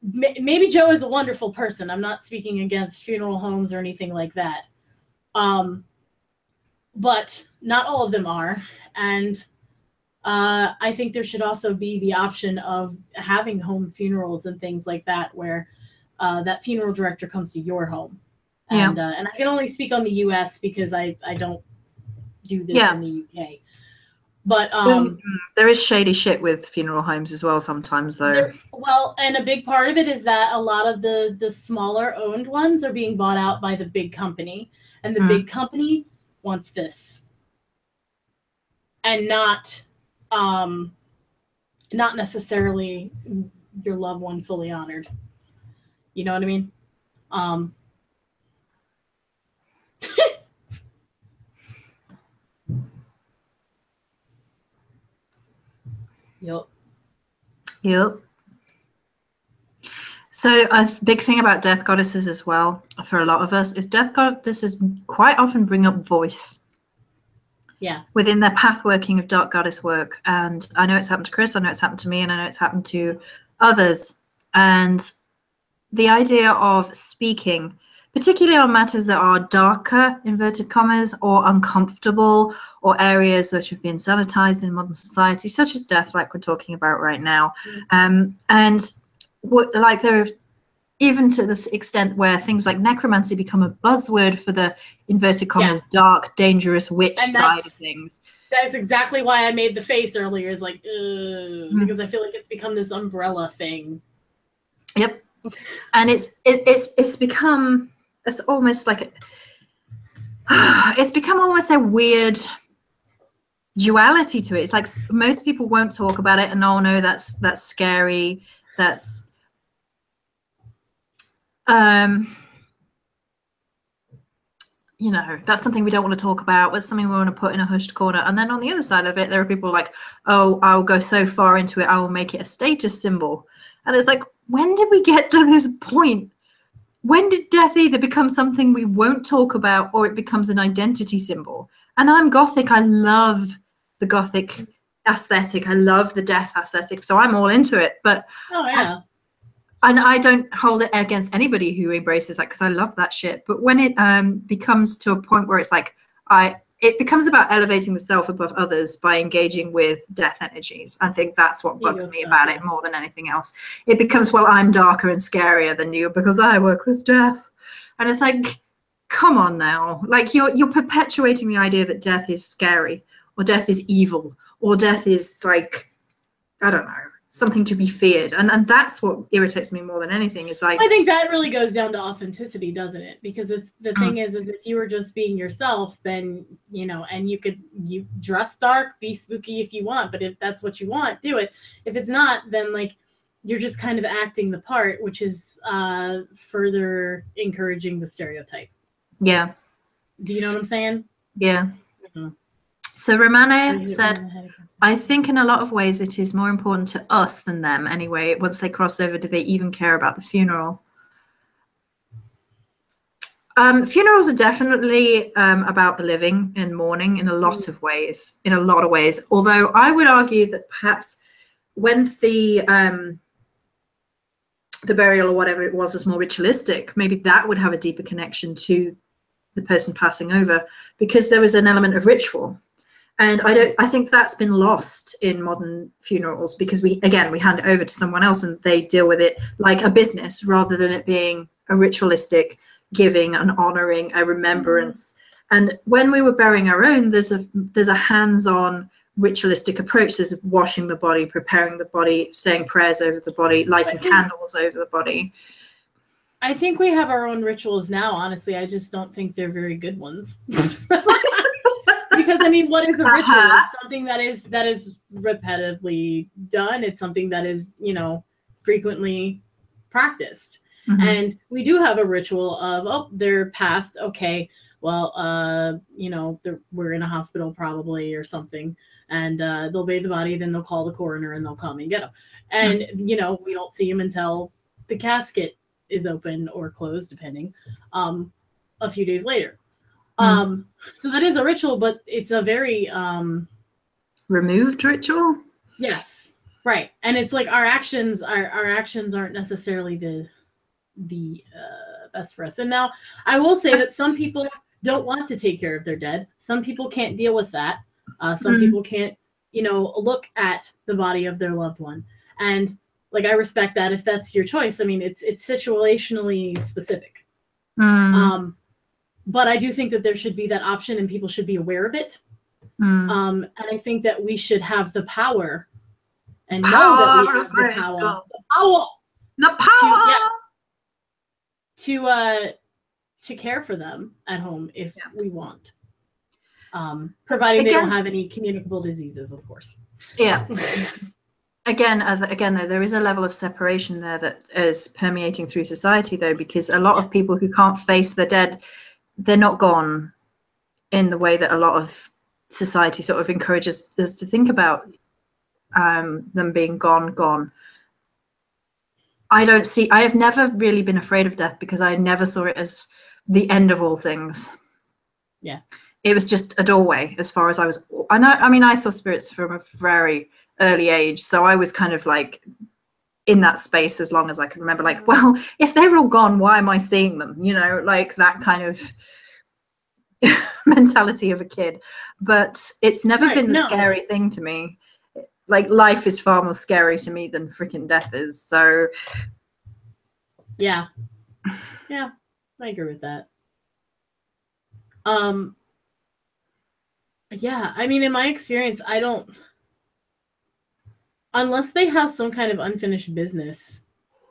maybe Joe is a wonderful person. I'm not speaking against funeral homes or anything like that. But not all of them are. And I think there should also be the option of having home funerals and things like that, where that funeral director comes to your home. And, yeah. And I can only speak on the US because I don't do this in the UK. But there is shady shit with funeral homes as well sometimes, though. Well, and a big part of it is that a lot of the smaller owned ones are being bought out by the big company, and the big company wants this, and not necessarily your loved one fully honored. You know what I mean? Yep. So a big thing about death goddesses as well, for a lot of us, is death goddesses quite often bring up voice. Yeah. Within their path working of dark goddess work. And I know it's happened to Cris, I know it's happened to me, and I know it's happened to others. And the idea of speaking, particularly on matters that are darker, inverted commas, or uncomfortable, or areas that have been sanitized in modern society, such as death, like we're talking about right now. And what, like, there, even to this extent where things like necromancy become a buzzword for the inverted commas dark, dangerous witch side of things. That's exactly why I made the face earlier, is like, because I feel like it's become this umbrella thing. Yep. And it's become, it's almost like it's become almost a weird duality to it. It's like most people won't talk about it, and oh no, that's scary, that's you know, that's something we don't want to talk about. That's something we want to put in a hushed corner. And then on the other side of it, there are people like, oh, I'll go so far into it, I will make it a status symbol. And it's like, when did we get to this point? When did death either become something we won't talk about, or it becomes an identity symbol? And I'm Gothic. I love the Gothic aesthetic. I love the death aesthetic. So I'm all into it. But and I don't hold it against anybody who embraces that, because I love that shit. But when it becomes to a point where it's like, it becomes about elevating the self above others by engaging with death energies. I think that's what bugs me about it more than anything else. It becomes, well, I'm darker and scarier than you because I work with death. And it's like, come on now. Like, you're perpetuating the idea that death is scary, or death is evil, or death is like, I don't know, something to be feared. And that's what irritates me more than anything. Is like, I think that really goes down to authenticity, doesn't it? Because it's the thing is if you were just being yourself, then, you know, and you dress dark, be spooky if you want, but if that's what you want, do it. If it's not, then like you're just kind of acting the part, which is further encouraging the stereotype. Yeah. Do you know what I'm saying? Yeah. So Romane said, I think in a lot of ways it is more important to us than them anyway. Once they cross over, do they even care about the funeral? Funerals are definitely about the living and mourning in a lot of ways, Although I would argue that perhaps when the burial or whatever it was more ritualistic, maybe that would have a deeper connection to the person passing over, because there was an element of ritual. And I think that's been lost in modern funerals, because we hand it over to someone else and they deal with it like a business, rather than it being a ritualistic giving, an honoring, a remembrance. And when we were burying our own, there's a hands-on ritualistic approach. There's washing the body, preparing the body, saying prayers over the body, lighting candles over the body. I think we have our own rituals now, honestly. I just don't think they're very good ones. Because I mean, what is a ritual? It's something that is repetitively done. It's something that is, you know, frequently practiced. And we do have a ritual of, oh, they're passed. Okay, well, you know, we're in a hospital probably or something, and they'll bathe the body, then they'll call the coroner and they'll come and get them. And you know, we don't see them until the casket is open or closed, depending, a few days later. So that is a ritual, but it's a very removed ritual. Yes, right. And it's like our actions aren't necessarily the best for us. And now I will say that some people don't want to take care of their dead. Some people can't deal with that. Some people can't, you know, look at the body of their loved one. And like, I respect that if that's your choice. I mean, it's situationally specific. But I do think that there should be that option and people should be aware of it. And I think that we should have the power and know that we have the power to care for them at home if we want. Providing they don't have any communicable diseases, of course. Yeah. Again, though, there is a level of separation there that is permeating through society, though, because a lot of people who can't face the dead, they're not gone in the way that a lot of society sort of encourages us to think about them being gone. I have never really been afraid of death, because I never saw it as the end of all things. Yeah. It was just a doorway as far as I was. I saw spirits from a very early age, so I was kind of like in that space as long as I could remember, like, well, if they're all gone, why am I seeing them? You know, like that kind of mentality of a kid. But it's never been the scary thing to me. Like, life is far more scary to me than freaking death is. So yeah, I agree with that. Yeah, I mean, in my experience, I don't, unless they have some kind of unfinished business,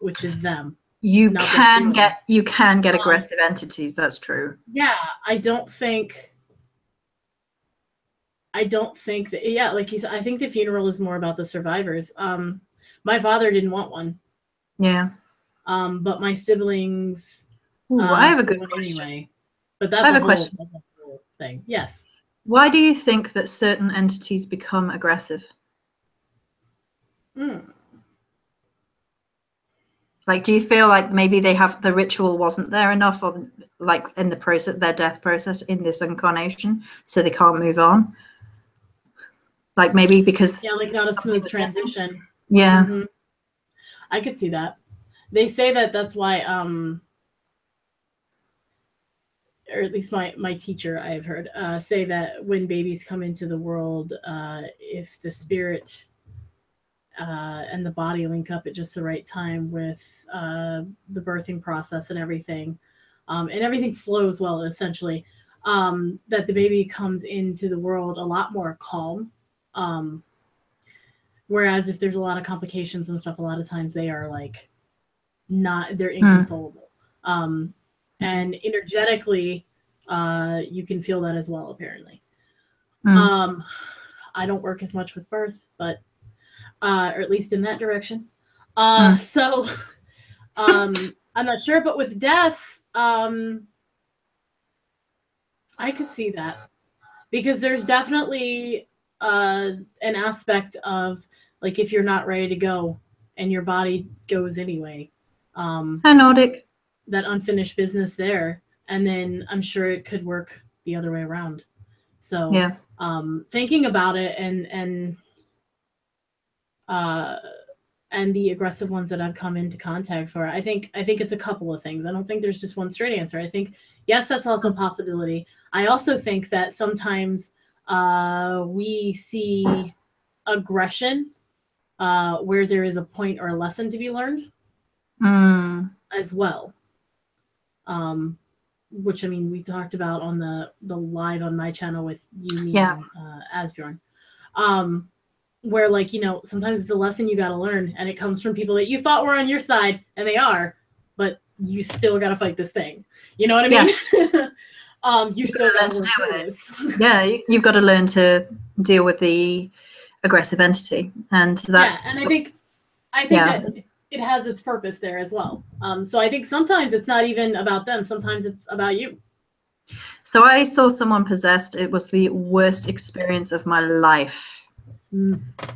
which is them. You can get aggressive entities. That's true. Yeah, I don't think that, yeah, like you said, I think the funeral is more about the survivors. My father didn't want one. Yeah. But my siblings. I have a good question. Anyway, but that's a whole thing. Yes. Why do you think that certain entities become aggressive? Like, do you feel like maybe the ritual wasn't there enough, or like in the process, their death process in this incarnation, so they can't move on? Like, maybe because like not a smooth transition. Yeah. I could see that. They say that that's why, or at least my teacher, I have heard, say that when babies come into the world, if the spirit and the body link up at just the right time with the birthing process and everything flows well, essentially, that the baby comes into the world a lot more calm. Whereas if there's a lot of complications and stuff, a lot of times they are like they're inconsolable. And energetically, you can feel that as well, apparently. I don't work as much with birth, but or at least in that direction. So I'm not sure, but with death, I could see that, because there's definitely an aspect of, like, if you're not ready to go and your body goes anyway, that unfinished business there, and then I'm sure it could work the other way around. So thinking about it and and the aggressive ones that I've come into contact for, I think it's a couple of things. I don't think there's just one straight answer. I think, yes, that's also a possibility. I also think that sometimes we see aggression where there is a point or a lesson to be learned as well. Which, I mean, we talked about on the live on my channel with you, me, and Asbjorn. Where, like, you know, sometimes it's a lesson you got to learn, and it comes from people that you thought were on your side, and they are, but you still got to fight this thing. You know what I mean? You still got to work with this. Yeah, you've got to learn to deal with the aggressive entity, and that's. Yeah, and I think that it has its purpose there as well. So I think sometimes it's not even about them. Sometimes it's about you. So I saw someone possessed. It was the worst experience of my life.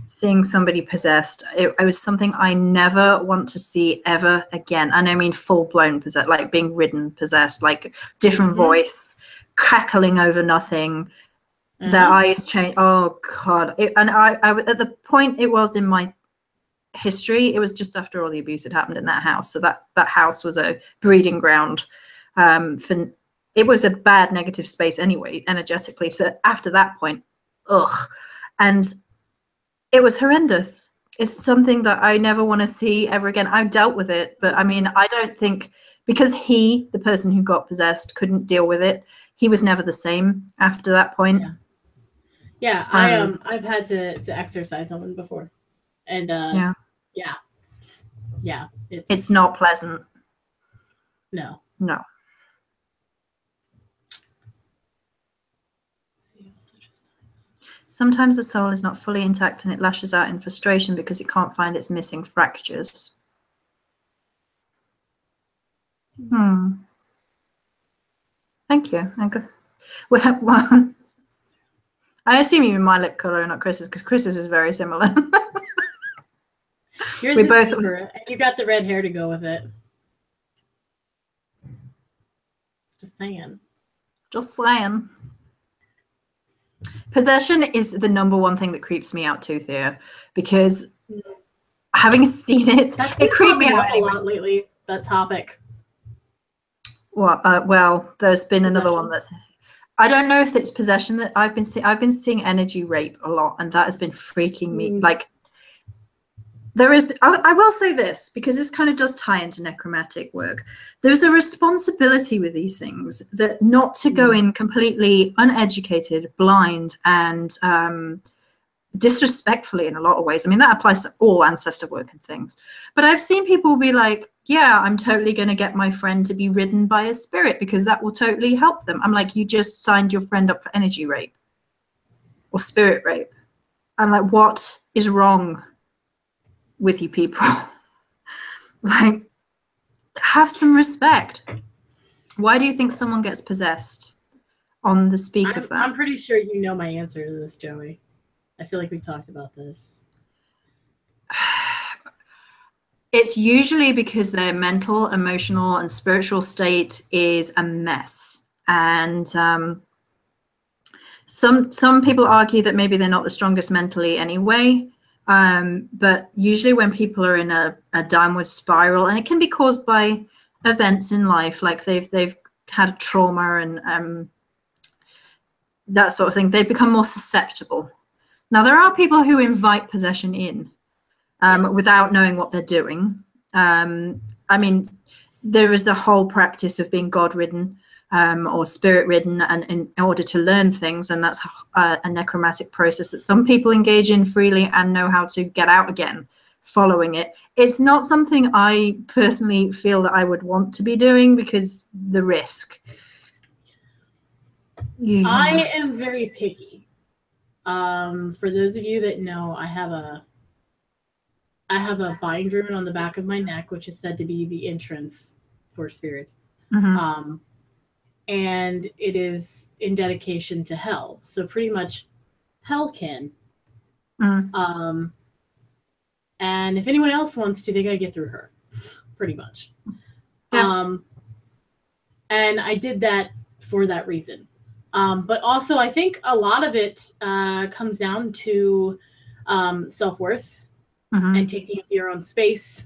Seeing somebody possessed, it was something I never want to see ever again. And I mean full-blown possessed, like being ridden possessed, like different voice, cackling over nothing, their eyes change. Oh God. And I at the point it was in my history, it was just after all the abuse had happened in that house. So that house was a breeding ground for, it was a bad negative space anyway, energetically. So after that point, and it was horrendous. It's something that I never want to see ever again. I've dealt with it, but I mean, I don't think, because the person who got possessed, couldn't deal with it, he was never the same after that point. Yeah, I've had to exercise someone before, and yeah, it's not pleasant. No. Sometimes the soul is not fully intact and it lashes out in frustration because it can't find its missing fractures. Thank you. Well, I assume you mean my lip colour, not Chris's, because Chris's is very similar. Yours is deeper, and you got the red hair to go with it. Just saying. Possession is the #1 thing that creeps me out too, Thea, because having seen it, it creeped me out a lot lately. That topic. Well, there's been another one that I don't know if it's possession that I've been seeing energy rape a lot, and that has been freaking me. Like, there is, I will say this, because this kind of does tie into necromantic work. There's a responsibility with these things, that not to go in completely uneducated, blind, and disrespectfully in a lot of ways. I mean, that applies to all ancestor work and things. But I've seen people be like, yeah, I'm totally going to get my friend to be ridden by a spirit because that will totally help them. I'm like, you just signed your friend up for energy rape or spirit rape. I'm like, what is wrong with you people? Like, have some respect. Why do you think someone gets possessed on the speak of that? I'm pretty sure you know my answer to this, Joey. I feel like we talked about this. It's usually because their mental, emotional, and spiritual state is a mess. And some people argue that maybe they're not the strongest mentally anyway. But usually when people are in a downward spiral, and it can be caused by events in life, like they've had a trauma and that sort of thing, they become more susceptible. Now, there are people who invite possession in without knowing what they're doing. I mean, there is a whole practice of being God-ridden or spirit-ridden, and in order to learn things, and that's a necromantic process that some people engage in freely and know how to get out again following it. It's not something I personally feel that I would want to be doing because the risk. I am very picky. For those of you that know, I have a bind rune on the back of my neck, which is said to be the entrance for spirit. And it is in dedication to hell. So pretty much hellkin. And if anyone else wants to, they gotta get through her. Pretty much. Yeah. And I did that for that reason. But also I think a lot of it comes down to self-worth and taking up your own space,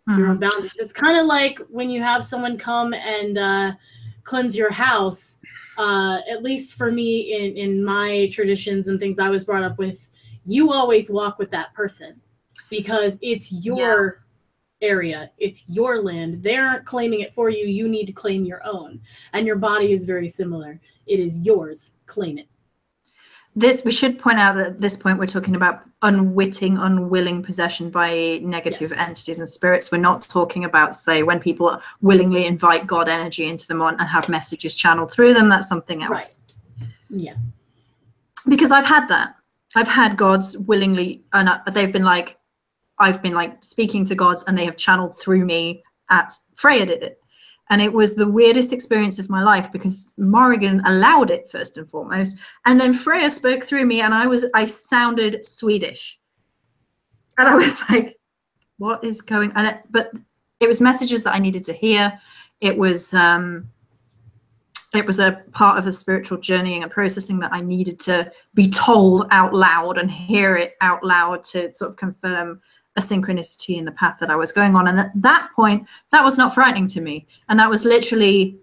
your own boundaries. It's kind of like when you have someone come and cleanse your house. At least for me, in my traditions and things I was brought up with, you always walk with that person because it's your area, it's your land. They aren't claiming it for you. You need to claim your own. And your body is very similar. It is yours. Claim it. We should point out that at this point we're talking about unwitting, unwilling possession by negative entities and spirits. We're not talking about, say, when people willingly invite God energy into them and have messages channeled through them. That's something else. Right. Yeah. Because I've had that. I've had gods willingly, and they've been like, I've been like speaking to gods and they have channeled through me. Freya did it. And it was the weirdest experience of my life because Morrigan allowed it first and foremost. And then Freya spoke through me and I sounded Swedish. And I was like, what is going on? But it was messages that I needed to hear. It was a part of the spiritual journeying and processing that I needed to be told out loud and hear it out loud to sort of confirm a synchronicity in the path that I was going on. And at that point, that was not frightening to me. And that was literally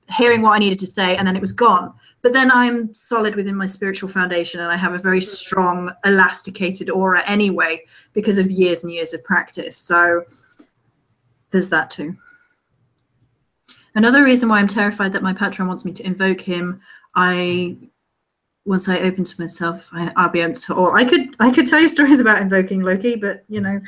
hearing what I needed to say, and then it was gone. But then I'm solid within my spiritual foundation, and I have a very strong, elasticated aura anyway, because of years and years of practice. So there's that too. Another reason why I'm terrified that my patron wants me to invoke him, once I open to myself, I'll be able to. Or I could tell you stories about invoking Loki, but you know.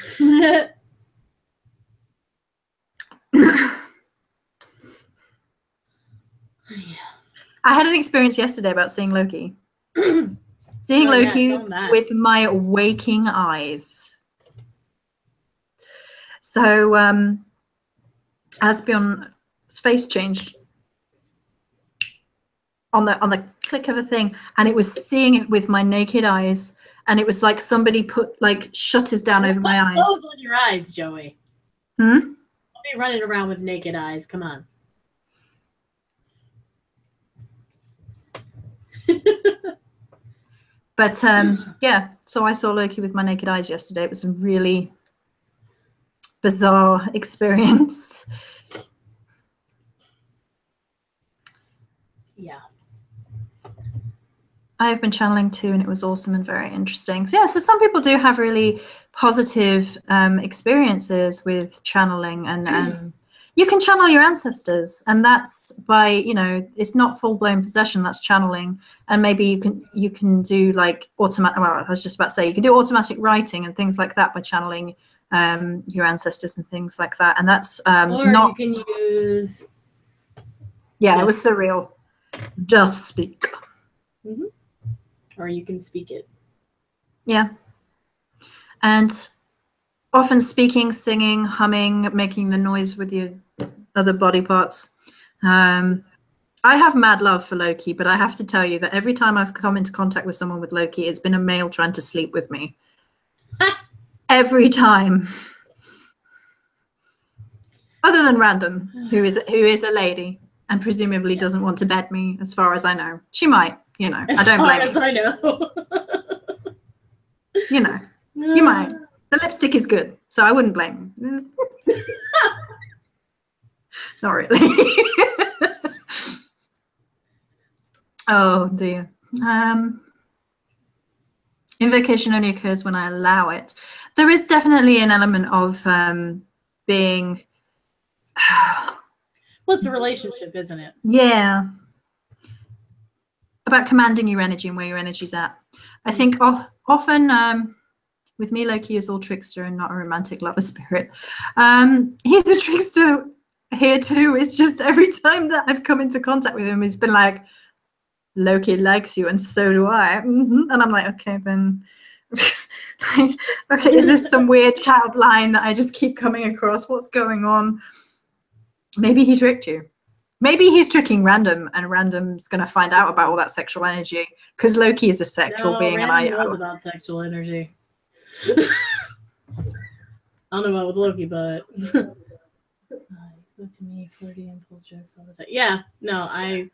I had an experience yesterday about seeing Loki. Seeing Loki with my waking eyes. So Asbjorn's face changed on the click of a thing, and it was seeing it with my naked eyes, and it was like somebody put like shutters down over my eyes. Close on your eyes, Joey. Don't be running around with naked eyes. Come on. But yeah, so I saw Loki with my naked eyes yesterday. It was a really bizarre experience. Yeah. I've been channeling too, and it was awesome and very interesting. So, yeah, so some people do have really positive experiences with channeling, and you can channel your ancestors, and that's by, you know, it's not full-blown possession, that's channeling. And maybe you can do like automatic, well, I was just about to say, you can do automatic writing and things like that by channeling your ancestors and things like that. And that's or not, you can use, it was surreal. Doth speak. Or you can speak it. Yeah. And often speaking, singing, humming, making the noise with your other body parts. I have mad love for Loki, but I have to tell you that every time I've come into contact with someone with Loki, it's been a male trying to sleep with me. Every time. Other than Random, who is a lady and presumably doesn't want to bed me, as far as I know. She might, you know. I don't blame her. As far as I know. You know, you might. The lipstick is good, so I wouldn't blame him. Not really. Oh dear. Invocation only occurs when I allow it. There is definitely an element of being. Well, it's a relationship, isn't it? Yeah. About commanding your energy and where your energy's at. I think often with me, Loki is all trickster and not a romantic lover spirit. He's a trickster here too. It's just every time that I've come into contact with him, he's been like, Loki likes you and so do I. And I'm like, okay, then. Okay, is this some weird chat line that I just keep coming across? What's going on? Maybe he tricked you. Maybe he's tricking Random, and Random's going to find out about all that sexual energy, because Loki is a sexual being. Random and knows about sexual energy. I don't know about with Loki, but to me, flirty impulse jokes all the time. Yeah, no, I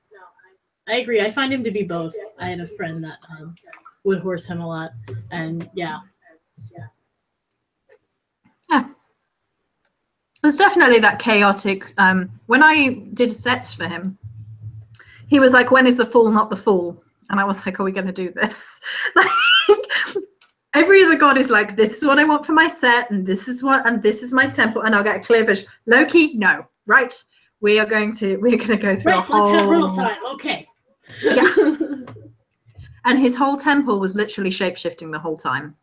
agree. I find him to be both. I had a friend that would horse him a lot, and yeah. There's definitely that chaotic. When I did sets for him, he was like, "When is the fool not the fool?" And I was like, "Are we going to do this?" Like, every other god is like, "This is what I want for my set, and this is my temple, and I'll get a clear vision." Loki, no, right? We're going to go through a whole. Let's have real time. Okay. Yeah. And his whole temple was literally shape-shifting the whole time.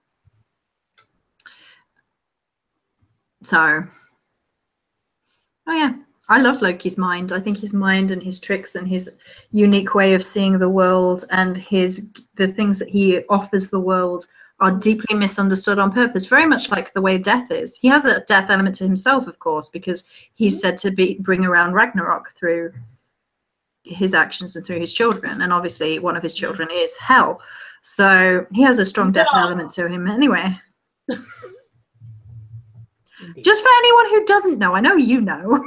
So, oh yeah, I love Loki's mind. I think his mind and his tricks and his unique way of seeing the world and the things that he offers the world are deeply misunderstood on purpose, very much like the way death is. He has a death element to himself, of course, because he's said to bring around Ragnarok through his actions and through his children, and obviously one of his children is Hel, so he has a strong death element to him anyway. Indeed. Just for anyone who doesn't know, I know you know.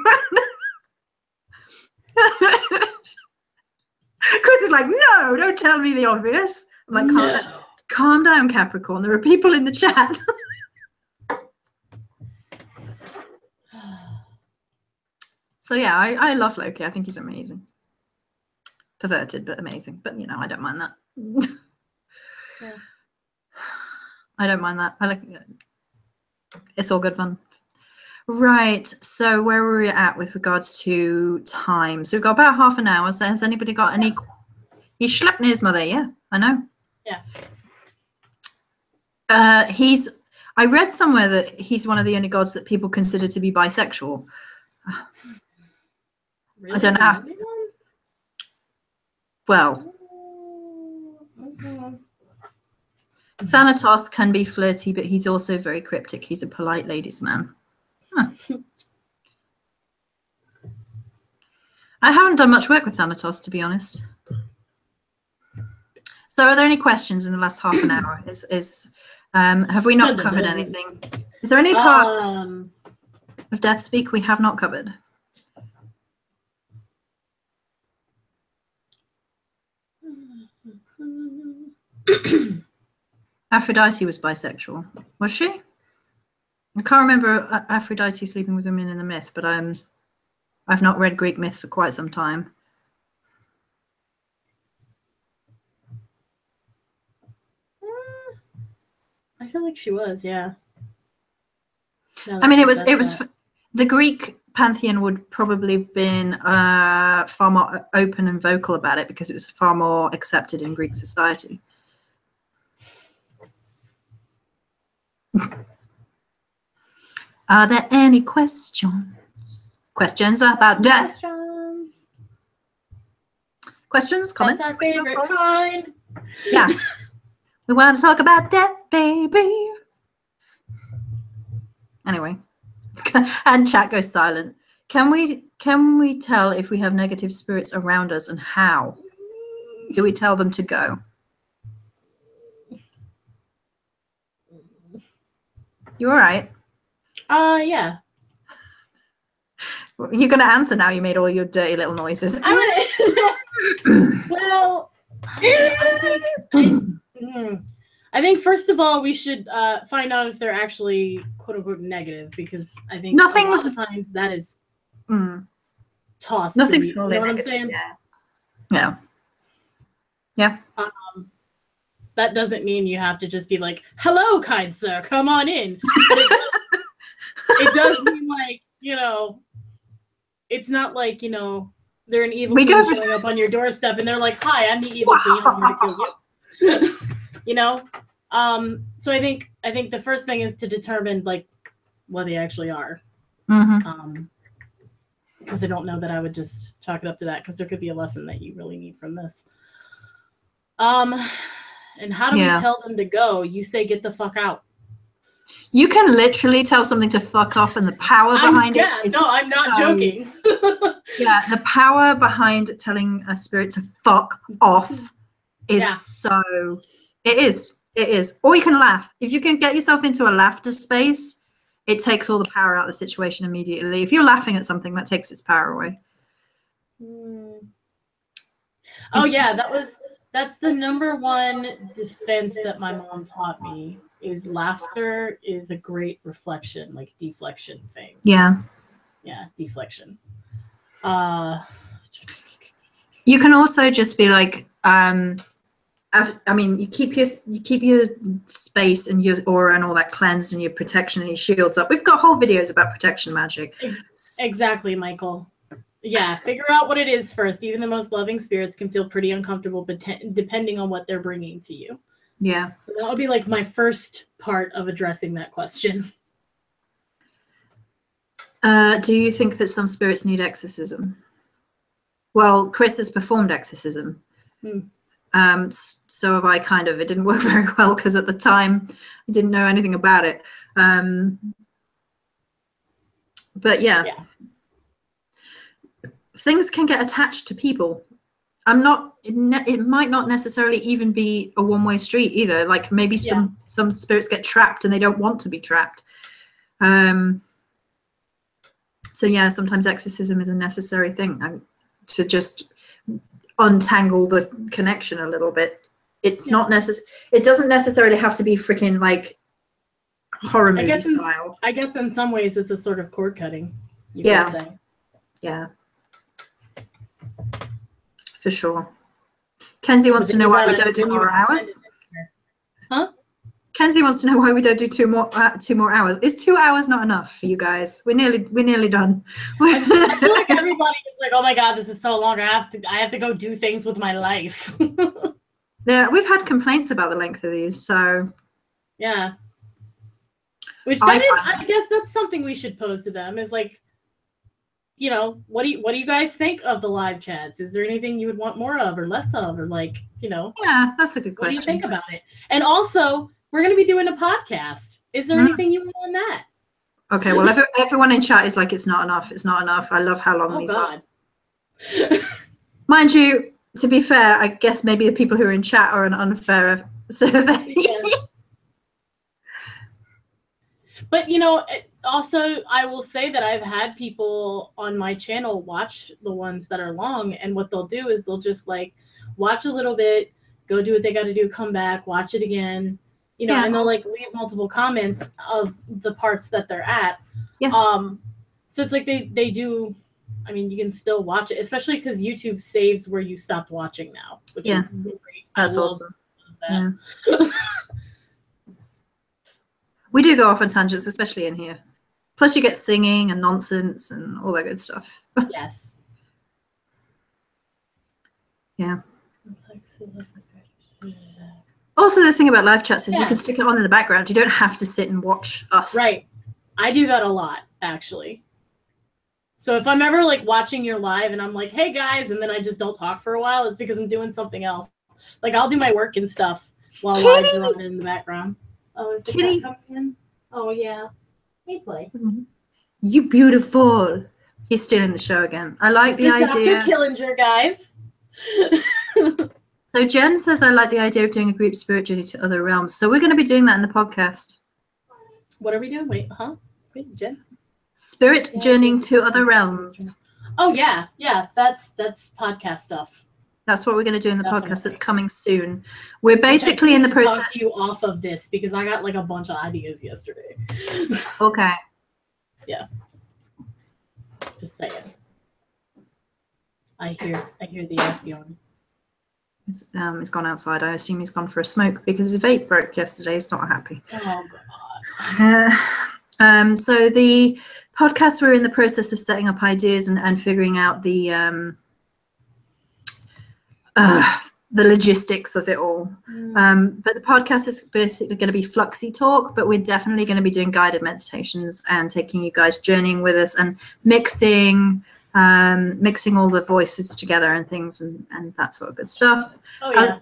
Chris is like, no, don't tell me the obvious. I'm like, calm down, Capricorn, there are people in the chat. So yeah, I love Loki. I think he's amazing. Perverted, but amazing. But you know, I don't mind that. Yeah. I don't mind that. I like it. It's all good fun. Right. So where were we at with regards to time? So we've got about half an hour. So has anybody got any? He's schlepping his mother. Yeah, I know. Yeah. I read somewhere that he's one of the only gods that people consider to be bisexual. Really? I don't know. Well, Thanatos can be flirty, but he's also very cryptic. He's a polite ladies' man. Huh. I haven't done much work with Thanatos, to be honest. So are there any questions in the last half an hour? Have we not covered anything? Is there any part of Death Speak we have not covered? Aphrodite was bisexual, was she? I can't remember Aphrodite sleeping with women in the myth, but I've not read Greek myth for quite some time. I feel like she was, yeah. I mean, it was the Greek pantheon would probably have been far more open and vocal about it because it was far more accepted in Greek society. Are there any questions? Questions about death? Questions, comments? That's our favorite kind. Yeah. We want to talk about death, baby. Anyway. And chat goes silent. Can we tell if we have negative spirits around us, and how? Do we tell them to go? You all right? Yeah. You're going to answer now. You made all your dirty little noises. Well, I think first of all we should find out if they're actually quote unquote negative, because I think a lot of times that is tossed. Nothing's you know what I'm saying? Yeah. Yeah. That doesn't mean you have to just be like, "Hello, kind sir, come on in." It does mean, like, you know, it's not like, you know, they're an evil queen showing up on your doorstep and they're like, "Hi, I'm the evil queen. I'm going to kill you." You know? So I think the first thing is to determine, like, what they actually are. Because I don't know that I would just chalk it up to that, because there could be a lesson that you really need from this. And how do we tell them to go? You say, "Get the fuck out." You can literally tell something to fuck off, and the power behind it. Yeah, no, I'm not joking. Yeah, the power behind telling a spirit to fuck off is so. It is. Or you can laugh. If you can get yourself into a laughter space, it takes all the power out of the situation immediately. If you're laughing at something, that takes its power away. Oh yeah, that's the number one defense that my mom taught me, is laughter is a great reflection, like deflection thing. Yeah. Yeah, deflection. You can also just be like, I mean, you keep your space and your aura and all that cleansed and your protection and your shields up. We've got whole videos about protection magic. Exactly, Michael. Yeah, figure out what it is first. Even the most loving spirits can feel pretty uncomfortable, but depending on what they're bringing to you. Yeah. So that would be like my first part of addressing that question. Do you think that some spirits need exorcism? Well, Cris has performed exorcism. So have I, kind of. It didn't work very well because at the time I didn't know anything about it. But yeah. Things can get attached to people. It might not necessarily even be a one-way street either. Like maybe some spirits get trapped and they don't want to be trapped. So yeah, sometimes exorcism is a necessary thing to just untangle the connection a little bit. It's not necessary. It doesn't necessarily have to be freaking like horror movie style. I guess in some ways it's a sort of cord cutting. You could say. Yeah. For sure. Kenzie wants to know why we don't do more hours. Huh? Kenzie wants to know why we don't do two more hours. Is 2 hours not enough for you guys? We're nearly done. I feel like everybody is like, oh my god, this is so long. I have to go do things with my life. Yeah, we've had complaints about the length of these, so yeah. Which I guess that's something we should pose to them is like, you know, what do you guys think of the live chats? Is there anything you would want more of or less of, or like, you know? Yeah, that's a good question. What do you think about it? And also, we're going to be doing a podcast. Is there anything you want on that? Okay, well, everyone in chat is like, it's not enough. It's not enough. I love how long these are. Mind you, to be fair, I guess maybe the people who are in chat are an unfair survey. Yeah. But, you know, also, I will say that I've had people on my channel watch the ones that are long, and what they'll do is they'll just, like, watch a little bit, go do what they got to do, come back, watch it again, you know, and they'll, like, leave multiple comments of the parts that they're at. Yeah. So it's like they do, I mean, you can still watch it, especially because YouTube saves where you stopped watching now, which is great. That's awesome. That. Yeah. We do go off on tangents, especially in here. Plus you get singing and nonsense and all that good stuff. Yes. Yeah. Also, the thing about live chats is you can stick it on in the background. You don't have to sit and watch us. Right. I do that a lot, actually. So if I'm ever like watching your live and I'm like, hey guys, and then I just don't talk for a while, it's because I'm doing something else. Like I'll do my work and stuff while lives are on in the background. Oh, is the cat coming in? Oh, yeah. Hey, place. You beautiful. He's stealing the show again. I like the idea. Dr. Killinger, guys. So Jen says, I like the idea of doing a group spirit journey to other realms. So we're going to be doing that in the podcast. What are we doing? Wait, huh? Wait, Jen? Spirit journeying to other realms. Oh, yeah. Yeah, that's podcast stuff. That's what we're going to do in the podcast that's coming soon. We're basically in the process. Talk to you off of this because I got like a bunch of ideas yesterday. Okay. Yeah. Just saying. I hear the Espion. He's gone outside. I assume he's gone for a smoke because his vape broke yesterday. He's not happy. Oh God. So the podcast, we're in the process of setting up ideas and figuring out the logistics of it all. But the podcast is basically going to be fluxy talk, but we're definitely going to be doing guided meditations and taking you guys journeying with us and mixing all the voices together and things and that sort of good stuff. Oh, yeah.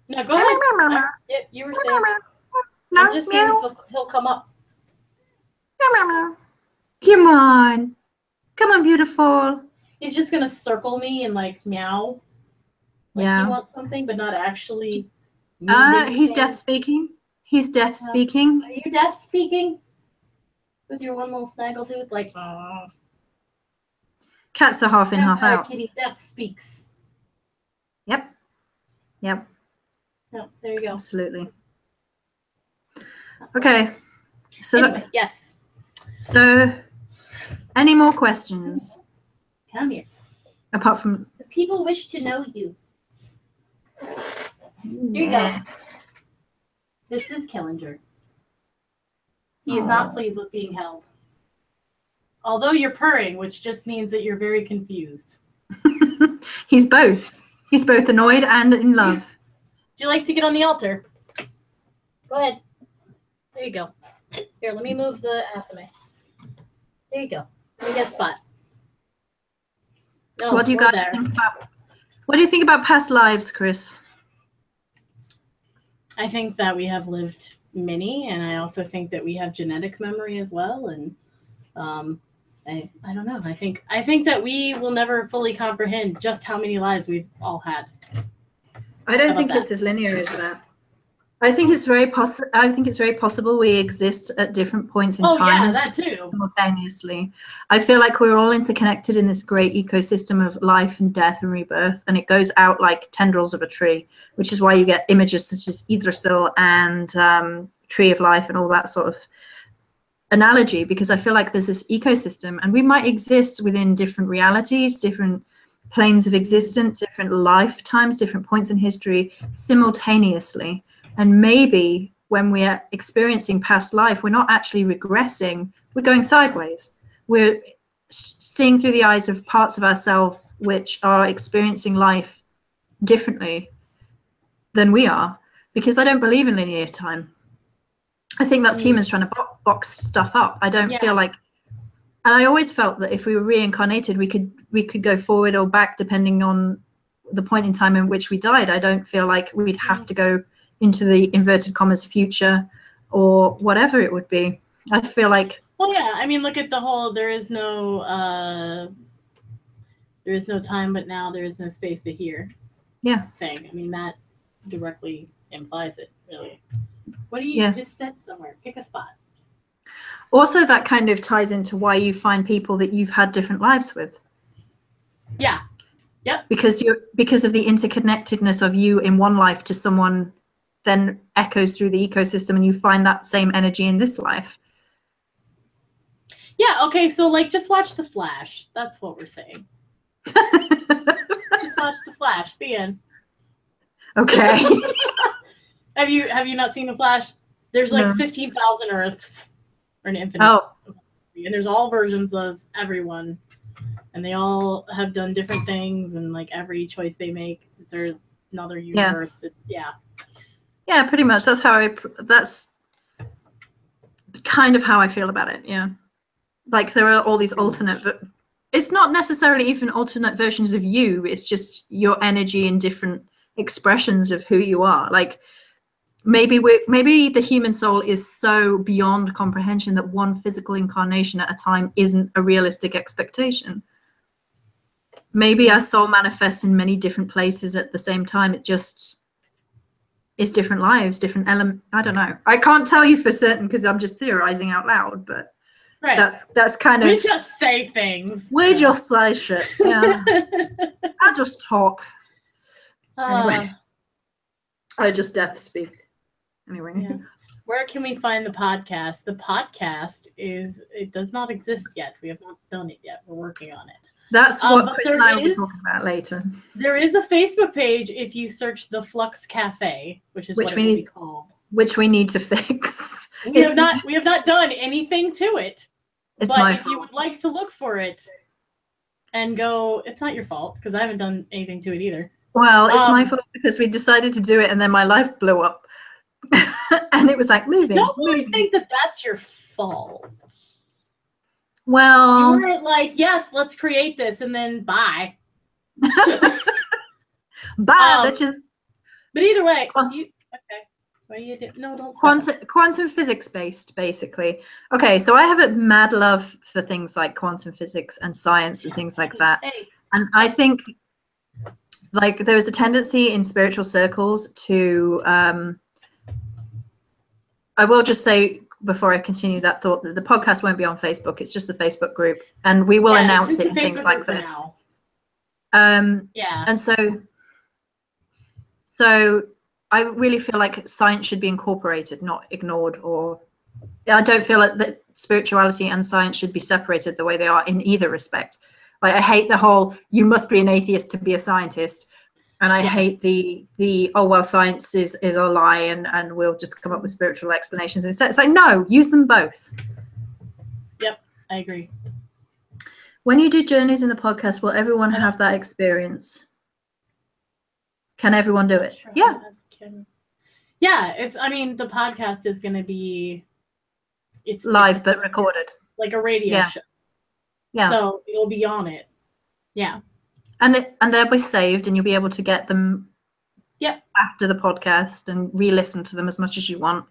No, go ahead. You were saying. I'm just seeing if he'll come up. Come on. Come on, beautiful. He's just going to circle me and, like, meow. Like he wants something, but not actually. He's death speaking. He's death speaking. Are you death speaking? With your one little snaggletooth? Like, Cats are half in, half out. Kitty, death speaks. Yep. Yep, there you go. Absolutely. Okay. So anyway, yes. So, any more questions? Come here. Apart from the people wish to know you. Here you go. This is Killinger. He is not pleased with being held. Although you're purring, which just means that you're very confused. He's both. He's both annoyed and in love. Would you like to get on the altar? Go ahead. There you go. Here, let me move the athame. There you go. Let me get a spot. No, what do you guys think about? What do you think about past lives, Cris? I think that we have lived many, and I also think that we have genetic memory as well. And I don't know. I think that we will never fully comprehend just how many lives we've all had. I don't think it's as linear as that. I think it's very possible we exist at different points in time. Oh yeah, that too. Simultaneously. I feel like we're all interconnected in this great ecosystem of life and death and rebirth, and it goes out like tendrils of a tree, which is why you get images such as Yggdrasil and Tree of Life and all that sort of analogy, because I feel like there's this ecosystem and we might exist within different realities, different planes of existence, different lifetimes, different points in history simultaneously. And maybe when we are experiencing past life, we're not actually regressing, we're going sideways. We're seeing through the eyes of parts of ourselves which are experiencing life differently than we are, because I don't believe in linear time. I think that's humans trying to box stuff up. I don't feel like, and I always felt that if we were reincarnated, we could go forward or back depending on the point in time in which we died. I don't feel like we'd have to go into the inverted commas future or whatever it would be. I feel like, well, yeah, I mean, look at the whole there is no time but now, there is no space but here thing. I mean, that directly implies it, really. What do you just sit somewhere, pick a spot. Also, that kind of ties into why you find people that you've had different lives with. Yeah. Yep. Because of the interconnectedness of you in one life to someone then echoes through the ecosystem, and you find that same energy in this life. Yeah, okay, so like just watch The Flash. That's what we're saying. Just watch The Flash. The end. Okay. Have you not seen The Flash? There's like 15,000 Earths, or an infinite. And there's all versions of everyone, and they all have done different things, and like every choice they make, there's another universe. Yeah, pretty much. That's kind of how I feel about it. Yeah. Like there are all these alternate, but it's not necessarily even alternate versions of you. It's just your energy in different expressions of who you are. Like maybe the human soul is so beyond comprehension that one physical incarnation at a time isn't a realistic expectation. Maybe our soul manifests in many different places at the same time. It just is different lives, different element. I don't know. I can't tell you for certain because I'm just theorizing out loud, but that's kind of. We just say things. We just say shit. Yeah. I just talk. Anyway, I just death speak. Anyway. Yeah. Where can we find the podcast? The podcast it does not exist yet. We have not done it yet. We're working on it. That's what Cris and I will be talking about later. There is a Facebook page if you search the Flux Cafe, which is what it will be called. Which we need to fix. We have not done anything to it. But if you would like to look for it and go, it's not your fault because I haven't done anything to it either. Well, it's my fault because we decided to do it and then my life blew up. And it was like moving. I don't really think that that's your fault. Well, you weren't like, yes, let's create this, and then bye. Bye, bitches. But either way, what do you do? No, don't. Quantum physics based, basically. Okay, so I have a mad love for things like quantum physics and science and things like that. And I think, like, there is a tendency in spiritual circles to. I will just say, before I continue that thought, that the podcast won't be on Facebook. It's just a Facebook group, and we will announce it and things like this. And so I really feel like science should be incorporated, not ignored or I don't feel like that spirituality and science should be separated the way they are in either respect. Like, I hate the whole you must be an atheist to be a scientist, and I hate the oh well, science is a lie, and we'll just come up with spiritual explanations instead. It's like, no, use them both. Yep, I agree. When you do journeys in the podcast, will everyone have that experience? Can everyone do it? Sure, yeah. Yeah, I mean, the podcast is going to be it's live but recorded, like a radio show. Yeah. So it'll be on it. Yeah. And they'll be saved, and you'll be able to get them after the podcast and re-listen to them as much as you want.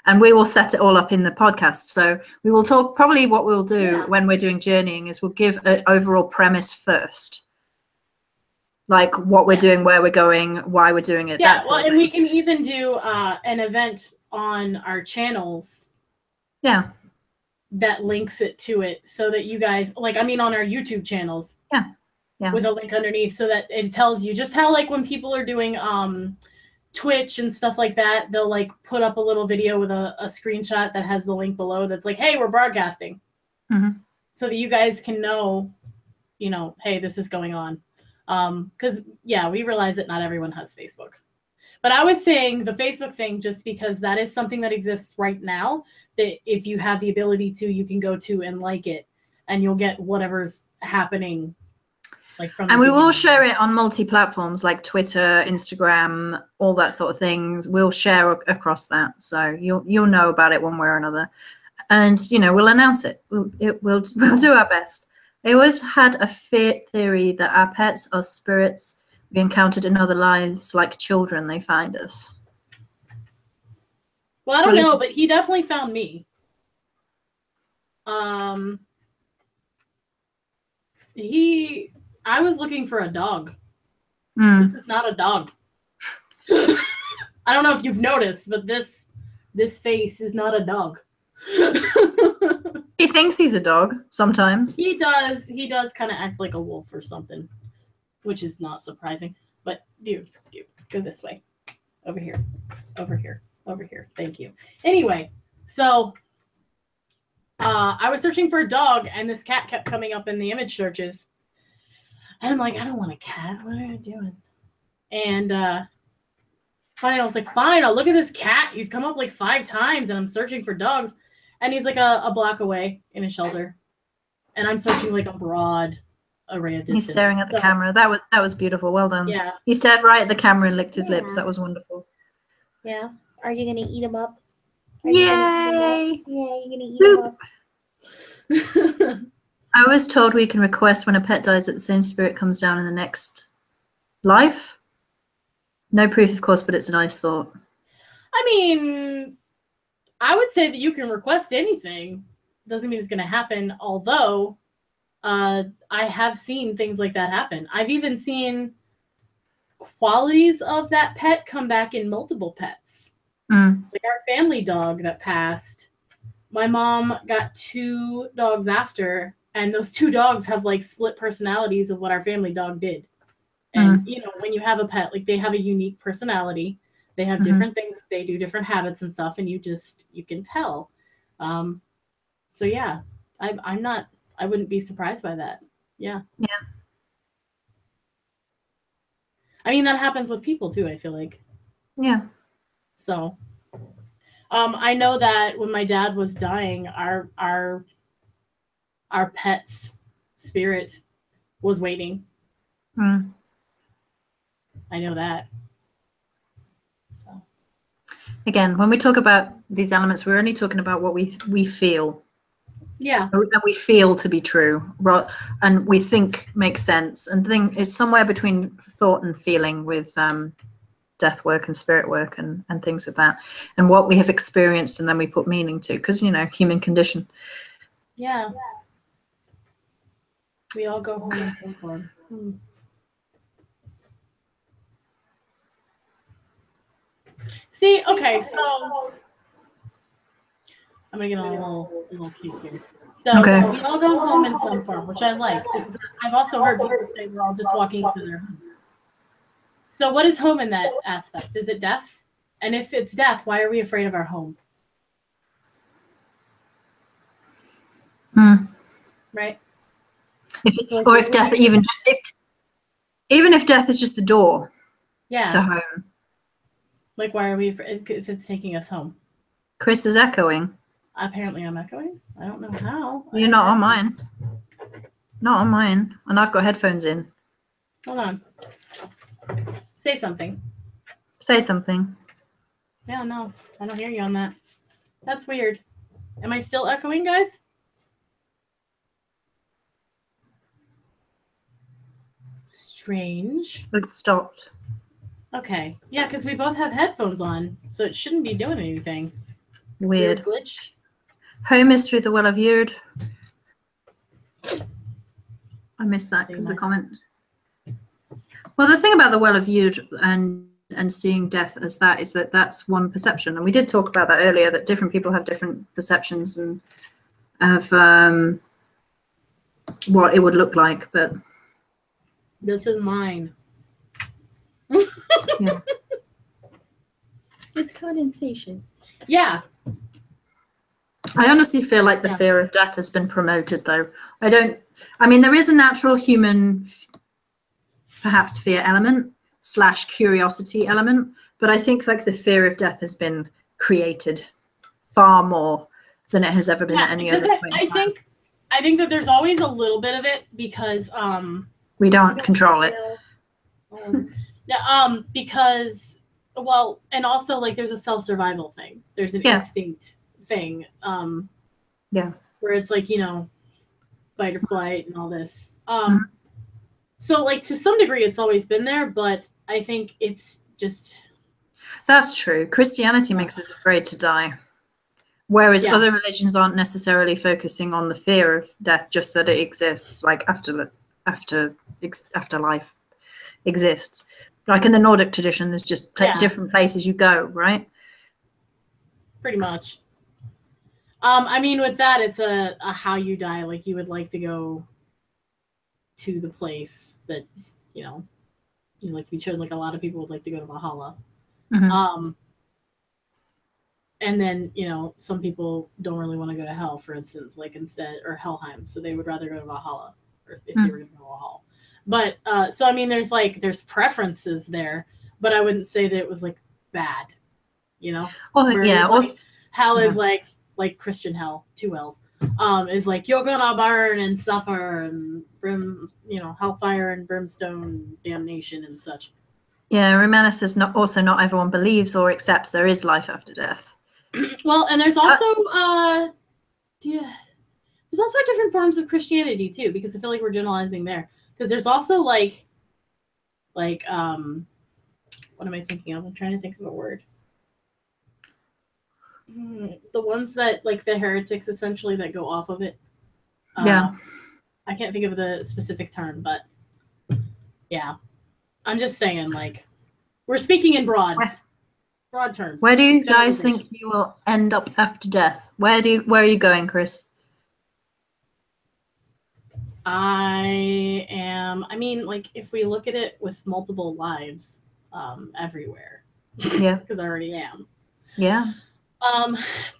And we will set it all up in the podcast. So we will talk, probably what we'll do when we're doing journeying is we'll give an overall premise first. Like what we're doing, where we're going, why we're doing it. Yeah, well, and we can even do an event on our channels. Yeah. That links it to it so that you guys, like, I mean, on our YouTube channels. Yeah. Yeah. With a link underneath so that it tells you just how, like, when people are doing Twitch and stuff like that, they'll, like, put up a little video with a screenshot that has the link below that's like, hey, we're broadcasting. Mm-hmm. So that you guys can know, you know, hey, this is going on. Because, we realize that not everyone has Facebook. But I was saying the Facebook thing just because that is something that exists right now, that if you have the ability to, you can go to and like it, and you'll get whatever's happening. Like from and we will share it on multi-platforms like Twitter, Instagram, all that sort of things. We'll share across that. So you'll know about it one way or another. And, you know, we'll announce it. We'll do our best. I always had a theory that our pets are spirits we encountered in other lives, like children. They find us. Well, I don't know, but he definitely found me. I was looking for a dog. This is not a dog. I don't know if you've noticed, but this face is not a dog. He thinks he's a dog sometimes. He does kind of act like a wolf or something, which is not surprising. But dude, go this way. Over here. Over here. Over here. Thank you. Anyway, so I was searching for a dog, and this cat kept coming up in the image searches. And I'm like, I don't want a cat. What are you doing? And finally, I was like, fine, I'll look at this cat. He's come up like 5 times, and I'm searching for dogs. And he's like a block away in a shelter. And I'm searching like a broad array of distance. He's staring at the camera. That was beautiful. Well done. Yeah. He stared right at the camera and licked his lips. That was wonderful. Yeah. Are you going to eat him up? Yay! Yeah, you're going to eat him up. I was told we can request when a pet dies that the same spirit comes down in the next life. No proof, of course, but it's a nice thought. I mean, I would say that you can request anything. Doesn't mean it's going to happen, although I have seen things like that happen. I've even seen qualities of that pet come back in multiple pets. Like our family dog that passed, my mom got 2 dogs after, and those 2 dogs have like split personalities of what our family dog did. And you know, when you have a pet, like they have a unique personality. They have different things that they do, different habits and stuff, and you can tell. So yeah, I wouldn't be surprised by that. Yeah. Yeah. I mean, that happens with people too, I feel like. Yeah. So I know that when my dad was dying, our pet's spirit was waiting. I know that. So again, when we talk about these elements, we're only talking about what we feel. Yeah. And we feel to be true, and we think makes sense. And the thing is somewhere between thought and feeling with death work and spirit work and things like that, and what we have experienced, and then we put meaning to, because, you know, human condition. Yeah. We all go home in some form. See, okay, so I'm gonna get on a little kick here. So we all go home in some form, which I like, because I've also heard people say we're all just walking to their home. So what is home in that aspect? Is it death? And if it's death, why are we afraid of our home? right? Or if death, even if death is just the door to home. Like, why are we, if it's taking us home? Cris is echoing. Apparently I'm echoing. I don't know how. You're not on mine. Not on mine. And I've got headphones in. Hold on. Say something. Say something. Yeah, no, I don't hear you on that. That's weird. Am I still echoing, guys? Strange. It stopped. Okay. Yeah, because we both have headphones on, so it shouldn't be doing anything. Weird. Glitch. Home is through the well of Yud. I missed that because the comment. Well, the thing about the well of Yud and seeing death as that is that that's one perception, and we did talk about that earlier. That different people have different perceptions and of what it would look like, but this is mine. Yeah. It's condensation. Yeah. I honestly feel like the fear of death has been promoted, though. I mean, there is a natural human, perhaps fear element / curiosity element, but I think like the fear of death has been created far more than it has ever been at any other point in time. I think that there's always a little bit of it because we don't control it. Because and also like there's a self-survival thing. There's an instinct thing. Where it's like, fight or flight and all this. So like to some degree it's always been there, but I think it's just That's true. Christianity makes us afraid to die. Whereas other religions aren't necessarily focusing on the fear of death, just that it exists, like afterlife exists. Like in the Nordic tradition, there's just different places you go, right? Pretty much. I mean, with that, it's a how you die. Like you would like to go to the place that, you like to be chosen. Like a lot of people would like to go to Valhalla. Mm-hmm. And then, some people don't really want to go to hell, for instance, like or Helheim. So they would rather go to Valhalla, or if they were going to go to Valhalla. But, so, I mean, there's preferences there, but I wouldn't say that it was like bad, hell is like Christian hell, 2 L's, is like, you're gonna burn and suffer and hellfire and brimstone, damnation and such. Yeah, Romanus says not everyone believes or accepts there is life after death. Well, and there's also there's also different forms of Christianity too, because I feel like we're generalizing there. Because there's also like what am I thinking of? I'm trying to think of a word. The ones that like the heretics essentially that go off of it. I can't think of the specific term, but yeah, I'm just saying like we're speaking in broad terms. Where do you guys think you will end up after death? Where are you going, Cris? I mean, like if we look at it with multiple lives, everywhere. Yeah. Because I already am. Yeah.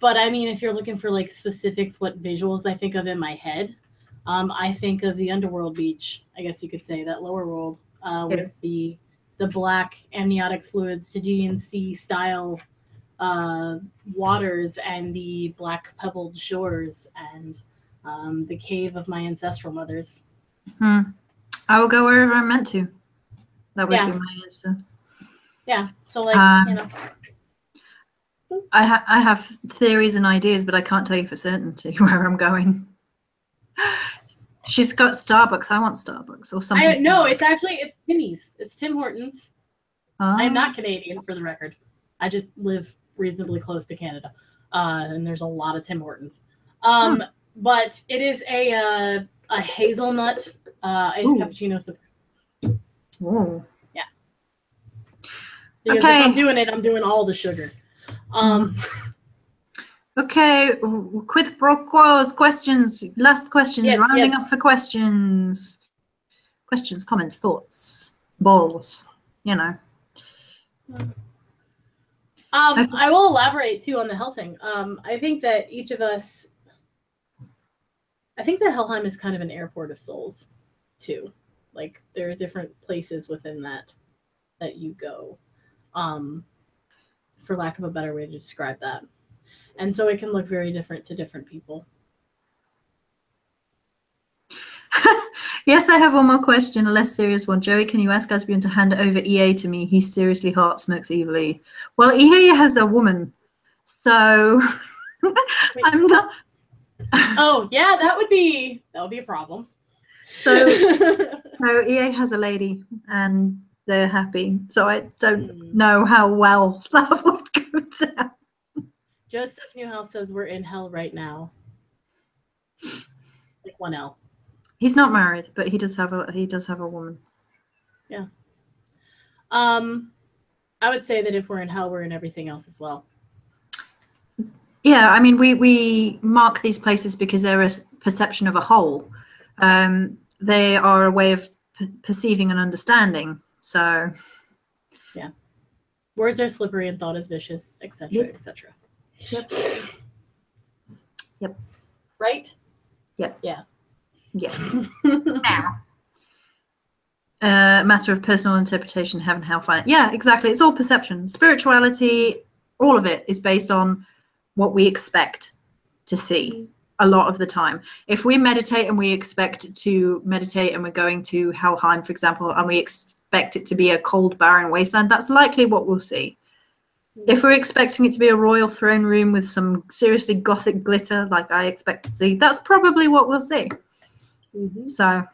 But I mean, if you're looking for like specifics, what visuals I think of in my head, I think of the underworld beach, I guess you could say, that lower world, with the black amniotic fluid Stygian Sea style waters and the black pebbled shores and the cave of my ancestral mothers. I will go wherever I'm meant to. That would be my answer. Yeah. So like, I have theories and ideas, but I can't tell you for certainty where I'm going. She's got Starbucks. I want Starbucks or something. No, it's Timmy's. It's Tim Hortons. I'm not Canadian, for the record. I just live reasonably close to Canada, and there's a lot of Tim Hortons. But it is a hazelnut iced cappuccino supreme. Ooh. Yeah. Because if I'm doing it, I'm doing all the sugar. Okay, quid pro quos, questions, last questions, rounding up for questions. Questions, comments, thoughts, balls, I will elaborate too on the health thing. I think that each of us, I think that Helheim is kind of an airport of souls, too. Like there are different places within that you go, for lack of a better way to describe that. And so it can look very different to different people. Yes, I have one more question, a less serious one. Joey, can you ask Asbjorn to hand over EA to me? He seriously heart smokes evilly. Well, EA has a woman, so I'm not. Oh yeah, that would be a problem. So EA has a lady, and they're happy. So I don't know how well that would go down. Joseph Newhouse says we're in hell right now. Like 1L. He's not married, but he does have a woman. Yeah. I would say that if we're in hell, we're in everything else as well. Yeah, I mean, we mark these places because they're a perception of a whole. They are a way of perceiving and understanding. So, yeah, words are slippery and thought is vicious, etc., etc. Yep. Yep. Right? Yep. Yeah. Yeah. Matter of personal interpretation, heaven, hell, fire. Yeah, exactly. It's all perception. Spirituality, all of it is based on what we expect to see a lot of the time. If we meditate and we expect to meditate and we're going to Helheim, for example, and we expect it to be a cold, barren wasteland, that's likely what we'll see. If we're expecting it to be a royal throne room with some seriously gothic glitter, like I expect to see, that's probably what we'll see. So I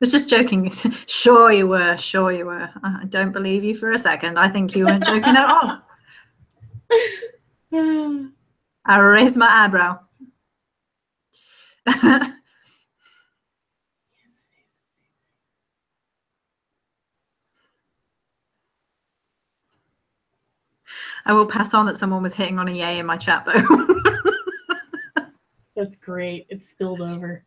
was just joking. Sure you were. I don't believe you for a second. I think you weren't joking at all. I raised my eyebrow. I will pass on that someone was hitting on a yay in my chat, though. That's great. It spilled over.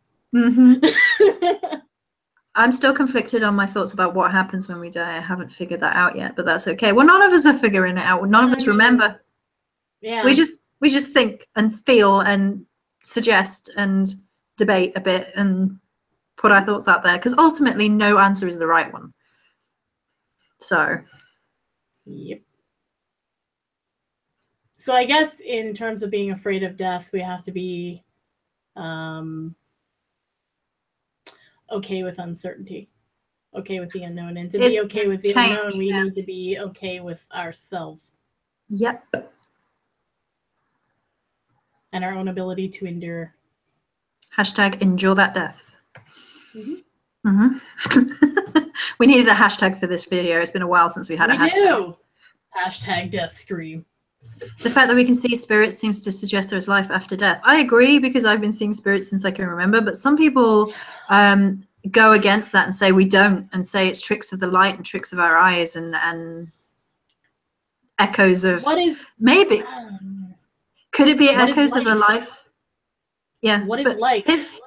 I'm still conflicted on my thoughts about what happens when we die. I haven't figured that out yet, but that's okay. Well, none of us are figuring it out. None of us remember. Yeah. We just think and feel and suggest and debate a bit and put our thoughts out there, because ultimately no answer is the right one. So. Yep. So I guess in terms of being afraid of death, we have to be okay with uncertainty, okay with the unknown. And to be okay with the unknown, we need to be okay with ourselves. Yep. And our own ability to endure. Hashtag endure that death. We needed a hashtag for this video. It's been a while since we had a hashtag. Hashtag death scream. The fact that we can see spirits seems to suggest there is life after death. I agree, because I've been seeing spirits since I can remember, but some people go against that and say we don't, and say it's tricks of the light and tricks of our eyes and echoes of maybe. Could it be echoes of a life? Yeah. What is life?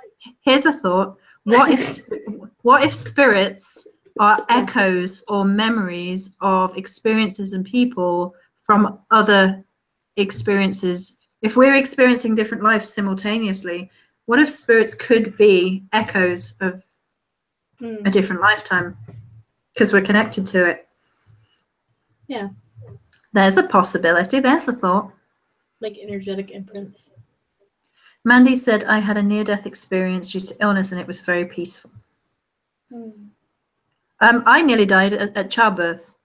Here's a thought. What if spirits are echoes or memories of experiences and people from other experiences? If we're experiencing different lives simultaneously, what if spirits could be echoes of a different lifetime because we're connected to it? Yeah. There's a possibility. There's a thought. Like energetic imprints. Mandy said, I had a near-death experience due to illness and it was very peaceful. I nearly died at childbirth.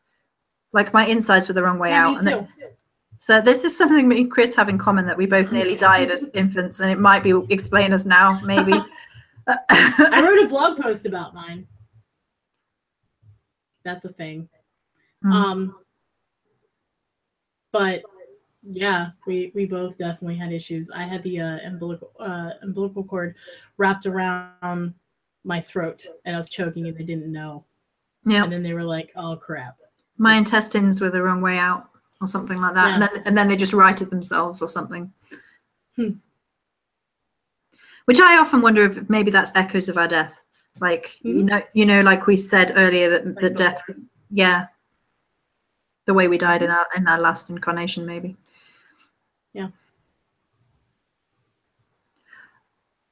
Like my insides were the wrong way out. Me too. So this is something me and Chris have in common, that we both nearly died as infants, and it might be explain us now, maybe. I wrote a blog post about mine. That's a thing. But yeah, we both definitely had issues. I had the umbilical cord wrapped around my throat, and I was choking, and they didn't know. Yeah. And then they were like, "Oh crap!" My intestines were the wrong way out, or something like that, yeah. and then they just righted themselves, or something. Which I often wonder if maybe that's echoes of our death. Like you know, like we said earlier, that death, yeah, the way we died in our last incarnation, maybe. Yeah.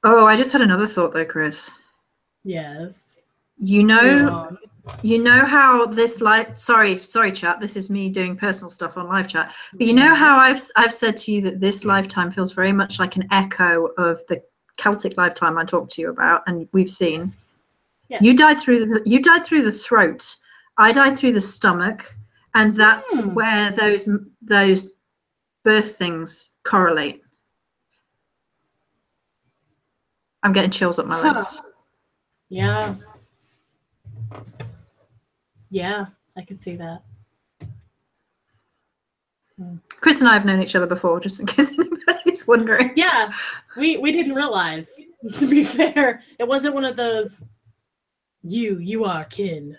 Oh, I just had another thought though, Chris. Yes. You know how this sorry chat, this is me doing personal stuff on live chat, but you know how I've said to you that this lifetime feels very much like an echo of the Celtic lifetime I talked to you about, and we've seen. Yes. You died through the throat, I died through the stomach, and that's where those birth things correlate. I'm getting chills up my legs. Yeah. Yeah, I could see that. Chris and I have known each other before, just in case anybody's wondering. Yeah, we didn't realize, to be fair. It wasn't one of those, you are kin.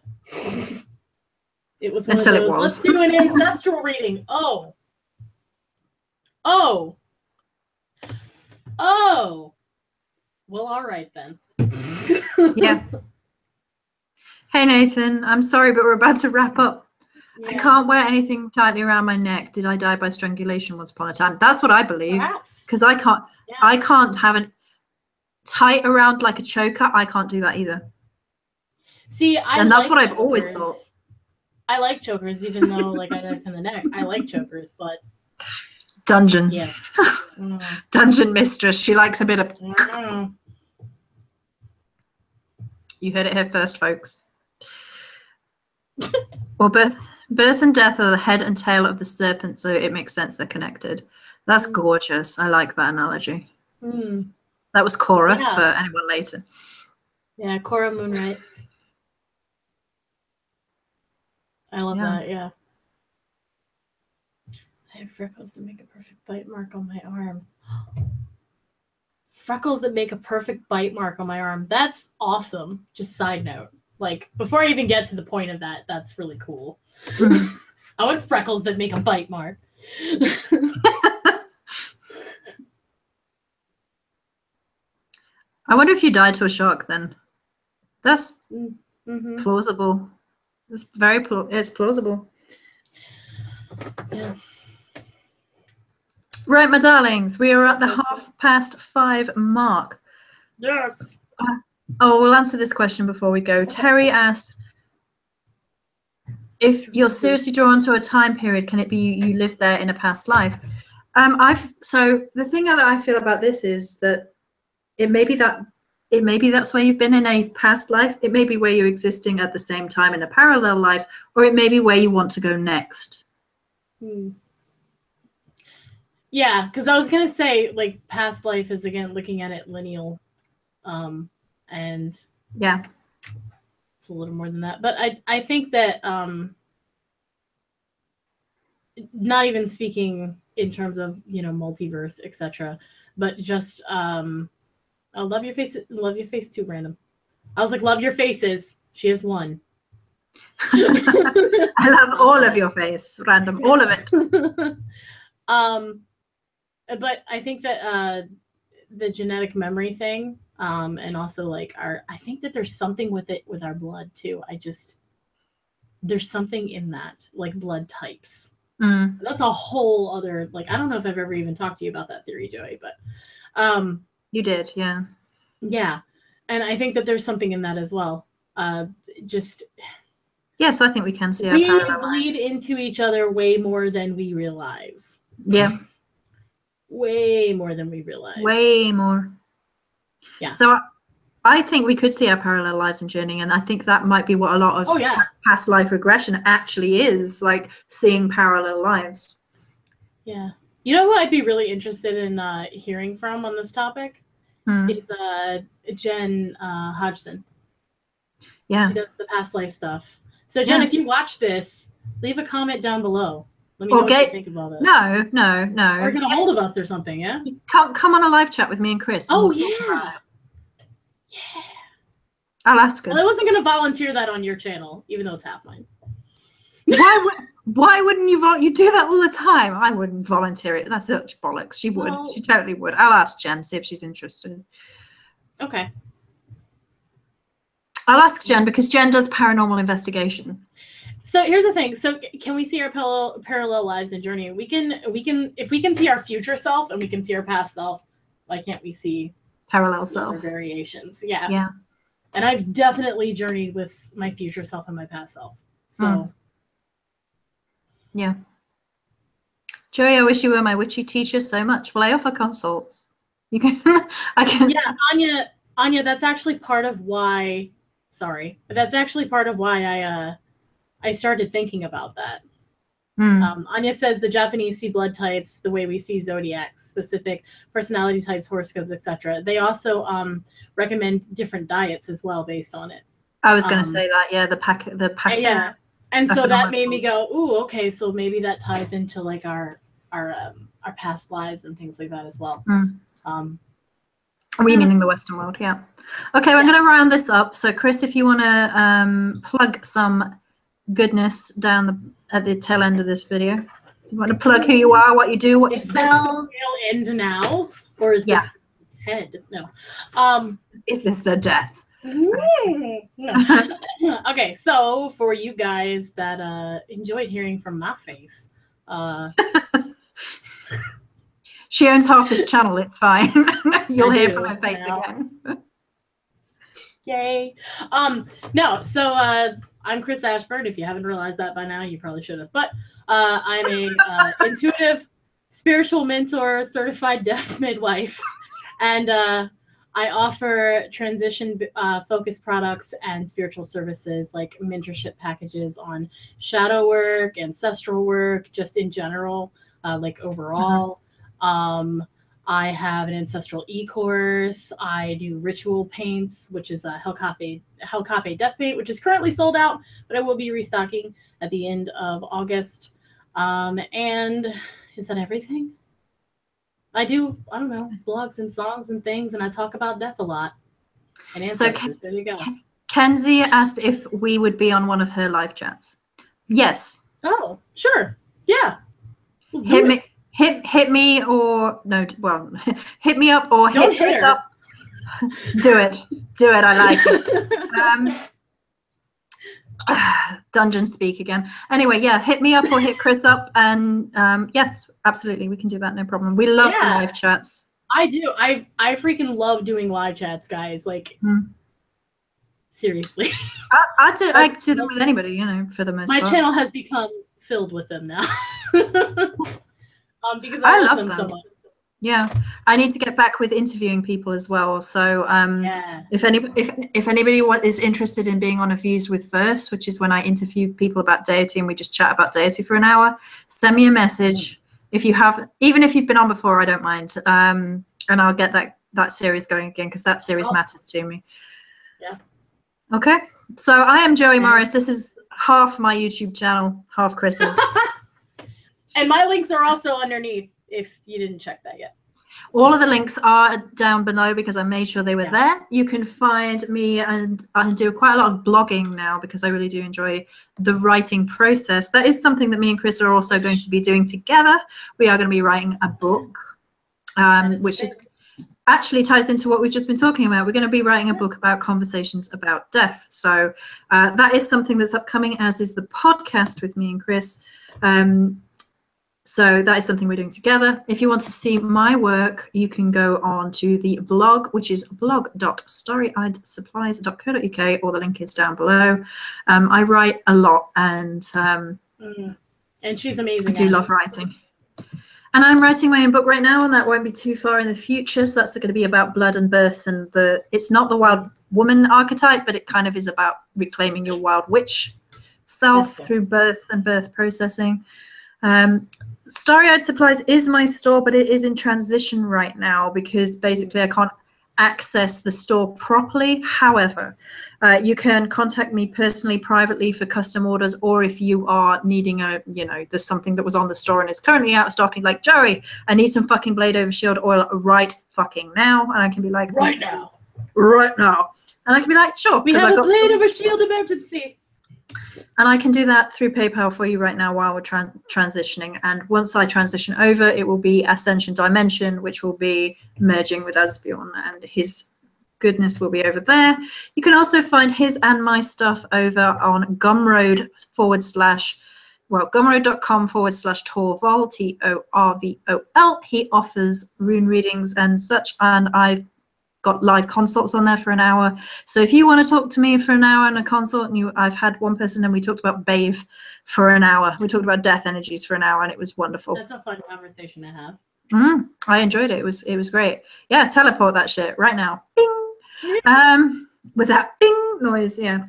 It was one of those, let's do an ancestral reading. Oh. Well, all right then. Yeah. Hey, Nathan, I'm sorry, but we're about to wrap up. Yeah. I can't wear anything tightly around my neck. Did I die by strangulation once upon a time? That's what I believe. Because I can't have it tight around like a choker. I can't do that either. See, and that's what I've always thought. I like chokers, even though like I died from the neck. I like chokers, but dungeon. Yeah. Dungeon mistress. She likes a bit of. You heard it here first, folks. Well, birth and death are the head and tail of the serpent, so it makes sense they're connected. That's gorgeous. I like that analogy. That was Cora for anyone later. Yeah, Cora Moonlight. I love that, yeah. I have freckles that make a perfect bite mark on my arm. Freckles that make a perfect bite mark on my arm. That's awesome. Just side note. Like, before I even get to the point of that, that's really cool. I want freckles that make a bite mark. I wonder if you died to a shark then. That's plausible. It's it's plausible. Yeah. Right, my darlings, we are at the 5:30 mark. Yes. We'll answer this question before we go. Terry asked, if you're seriously drawn to a time period, can it be you lived there in a past life? So the thing that I feel about this is that it may be that's where you've been in a past life. It may be where you're existing at the same time in a parallel life, or it may be where you want to go next. Yeah, because I was going to say, like, past life is, again, looking at it lineal. And yeah, it's a little more than that. But I think that not even speaking in terms of, multiverse, etc., but just I love your face. Love your face too, random. I was like, love your faces. She has one. I love all of your face, random, all of it. But I think that the genetic memory thing, and also like I think that there's something with it with our blood too. There's something in that, like blood types. That's a whole other, like, I don't know if I've ever even talked to you about that theory, Joey, but you did, yeah. Yeah. And I think that there's something in that as well. Yes, I think we can see we bleed into each other way more than we realize. Yeah. Way more than we realize. Way more. Yeah. So I think we could see our parallel lives and journey, and I think that might be what a lot of past life regression actually is, like seeing parallel lives. Yeah. You know who I'd be really interested in hearing from on this topic? Is Jen Hodgson. Yeah. She does the past life stuff. So Jen, if you watch this, leave a comment down below. Let me know what you think about this. No. Or get a hold of us or something, yeah? Come on a live chat with me and Chris. Oh, yeah. Yeah. I'll ask her. Well, I wasn't going to volunteer that on your channel, even though it's half mine. Why wouldn't you volunteer? You do that all the time. I wouldn't volunteer it. That's such bollocks. She would. She totally would. I'll ask Jen, see if she's interested. Okay. I'll ask Jen because Jen does paranormal investigation. So here's the thing. So can we see our parallel lives and journey? We can if we can see our future self and we can see our past self, why can't we see parallel the other self. variations. Yeah. Yeah. And I've definitely journeyed with my future self and my past self. So yeah. Joey, I wish you were my witchy teacher so much. Well, I offer consults. You can I can. Yeah, Anya, that's actually part of why that's actually part of why I started thinking about that. Anya says the Japanese see blood types the way we see zodiacs, specific personality types, horoscopes, etc. They also recommend different diets as well based on it. I was going to say that, yeah, the pack. Yeah, and so that made me go, ooh, okay, so maybe that ties into like our past lives and things like that as well. We meaning the Western world, yeah. Okay, I'm going to round this up. So, Cris, if you want to plug some goodness down at the tail end of this video, you want to plug who you are, what you do, what you sell. Tail end now, or is this head? No. Is this the death? No. Okay, so for you guys that enjoyed hearing from my face, she owns half this channel. It's fine. You'll hear from my face again. Yay. No, so I'm Cris Ashburn. If you haven't realized that by now, you probably should have. But I'm a intuitive spiritual mentor, certified death midwife, and I offer transition focused products and spiritual services like mentorship packages on shadow work, ancestral work, just in general, like overall. I have an ancestral e-course. I do ritual paints, which is a Hellcafe death paint, which is currently sold out, but I will be restocking at the end of August. And is that everything? I don't know, blogs and songs and things, and I talk about death a lot. And ancestors, there you go. Kenzie asked if we would be on one of her live chats. Yes. Oh, sure. Yeah. Hit me or no, well, hit me up or Don't hit Cris up. Do it. I like it. Dungeon speak again. Anyway, yeah, hit me up or hit Cris up, and yes, absolutely, we can do that, no problem. We love the live chats. I do. I freaking love doing live chats, guys. Like, seriously. I do them with anybody, for the most part. My channel has become filled with them now. Because I love them so much. Yeah, I need to get back with interviewing people as well. So if anybody is interested in being on a Views with Verse, which is when I interview people about deity and we just chat about deity for an hour, send me a message. If you have, even if you've been on before, I don't mind. And I'll get that series going again, because that series matters to me. Yeah. Okay. So I am Joey Morris. This is half my YouTube channel, half Chris's. And my links are also underneath if you didn't check that yet. All of the links are down below because I made sure they were there. You can find me, and I do quite a lot of blogging now because I really do enjoy the writing process. That is something that me and Cris are also going to be doing together. We are going to be writing a book, which is actually ties into what we've just been talking about. We're going to be writing a book about conversations about death. So that is something that's upcoming, as is the podcast with me and Cris. So that is something we're doing together. If you want to see my work, you can go on to the blog, which is blog.starryedsupplies.co.uk, or the link is down below. I write a lot, and she's amazing. I do love writing. And I'm writing my own book right now, and that won't be too far in the future. So that's going to be about blood and birth, and it's not the wild woman archetype, but it kind of is about reclaiming your wild witch self through birth and birth processing. Starry-Eyed Supplies is my store, but it is in transition right now because basically I can't access the store properly. However, you can contact me personally, privately, for custom orders, or if you are needing there's something that was on the store and is currently out of stock, and like, Joey, I need some fucking Blade Over Shield oil right fucking now, and I can be like, right now, and I can be like, sure, we have a Blade Over Shield emergency. And I can do that through PayPal for you right now while we're transitioning. And once I transition over, it will be Ascension Dimension, which will be merging with Asbjorn, and his goodness will be over there. You can also find his and my stuff over on Gumroad gumroad.com/Torvol, Torvol. He offers rune readings and such, and I've got live consults on there for an hour. So if you want to talk to me for an hour on a consult, and I've had one person and we talked about Bathe for an hour. We talked about death energies for an hour, and it was wonderful. That's a fun conversation to have. I enjoyed it. It was great. Yeah, teleport that shit right now. Bing. With that bing noise. Yeah.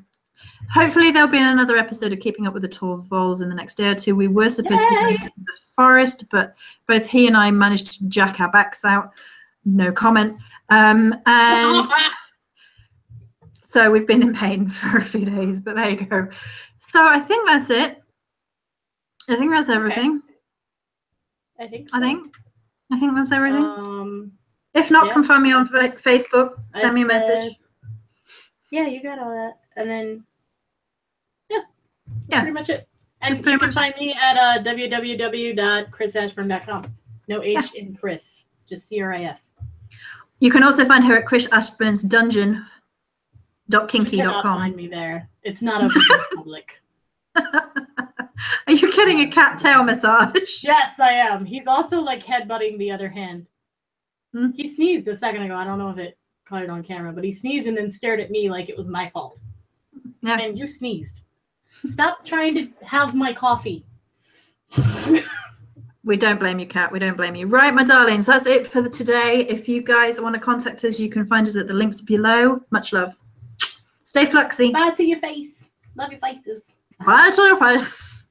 Hopefully there'll be another episode of Keeping Up with the Torvalds in the next day or two. We were supposed to be going to the forest, but both he and I managed to jack our backs out. No comment. And so we've been in pain for a few days, but there you go. So I think that's it. I think that's everything. Okay. I think so. I think that's everything. If not, confirm me on Facebook. Send me a message. Yeah, you got all that. And then yeah, pretty much it. And you can find me at www.crisashburn.com. No H in Chris, just CRIS. You can also find her at Cris Ashburn's dungeon.kinky.com. You cannot find me there. It's not open to the public. Are you getting a cat tail massage? Yes, I am. He's also like headbutting the other hand. He sneezed a second ago. I don't know if it caught it on camera, but he sneezed and then stared at me like it was my fault. Yeah. And you sneezed. Stop trying to have my coffee. We don't blame you, Kat. We don't blame you. Right, my darlings, that's it for today. If you guys want to contact us, you can find us at the links below. Much love. Stay fluxy. Bye to your face. Love your faces. Bye to your face.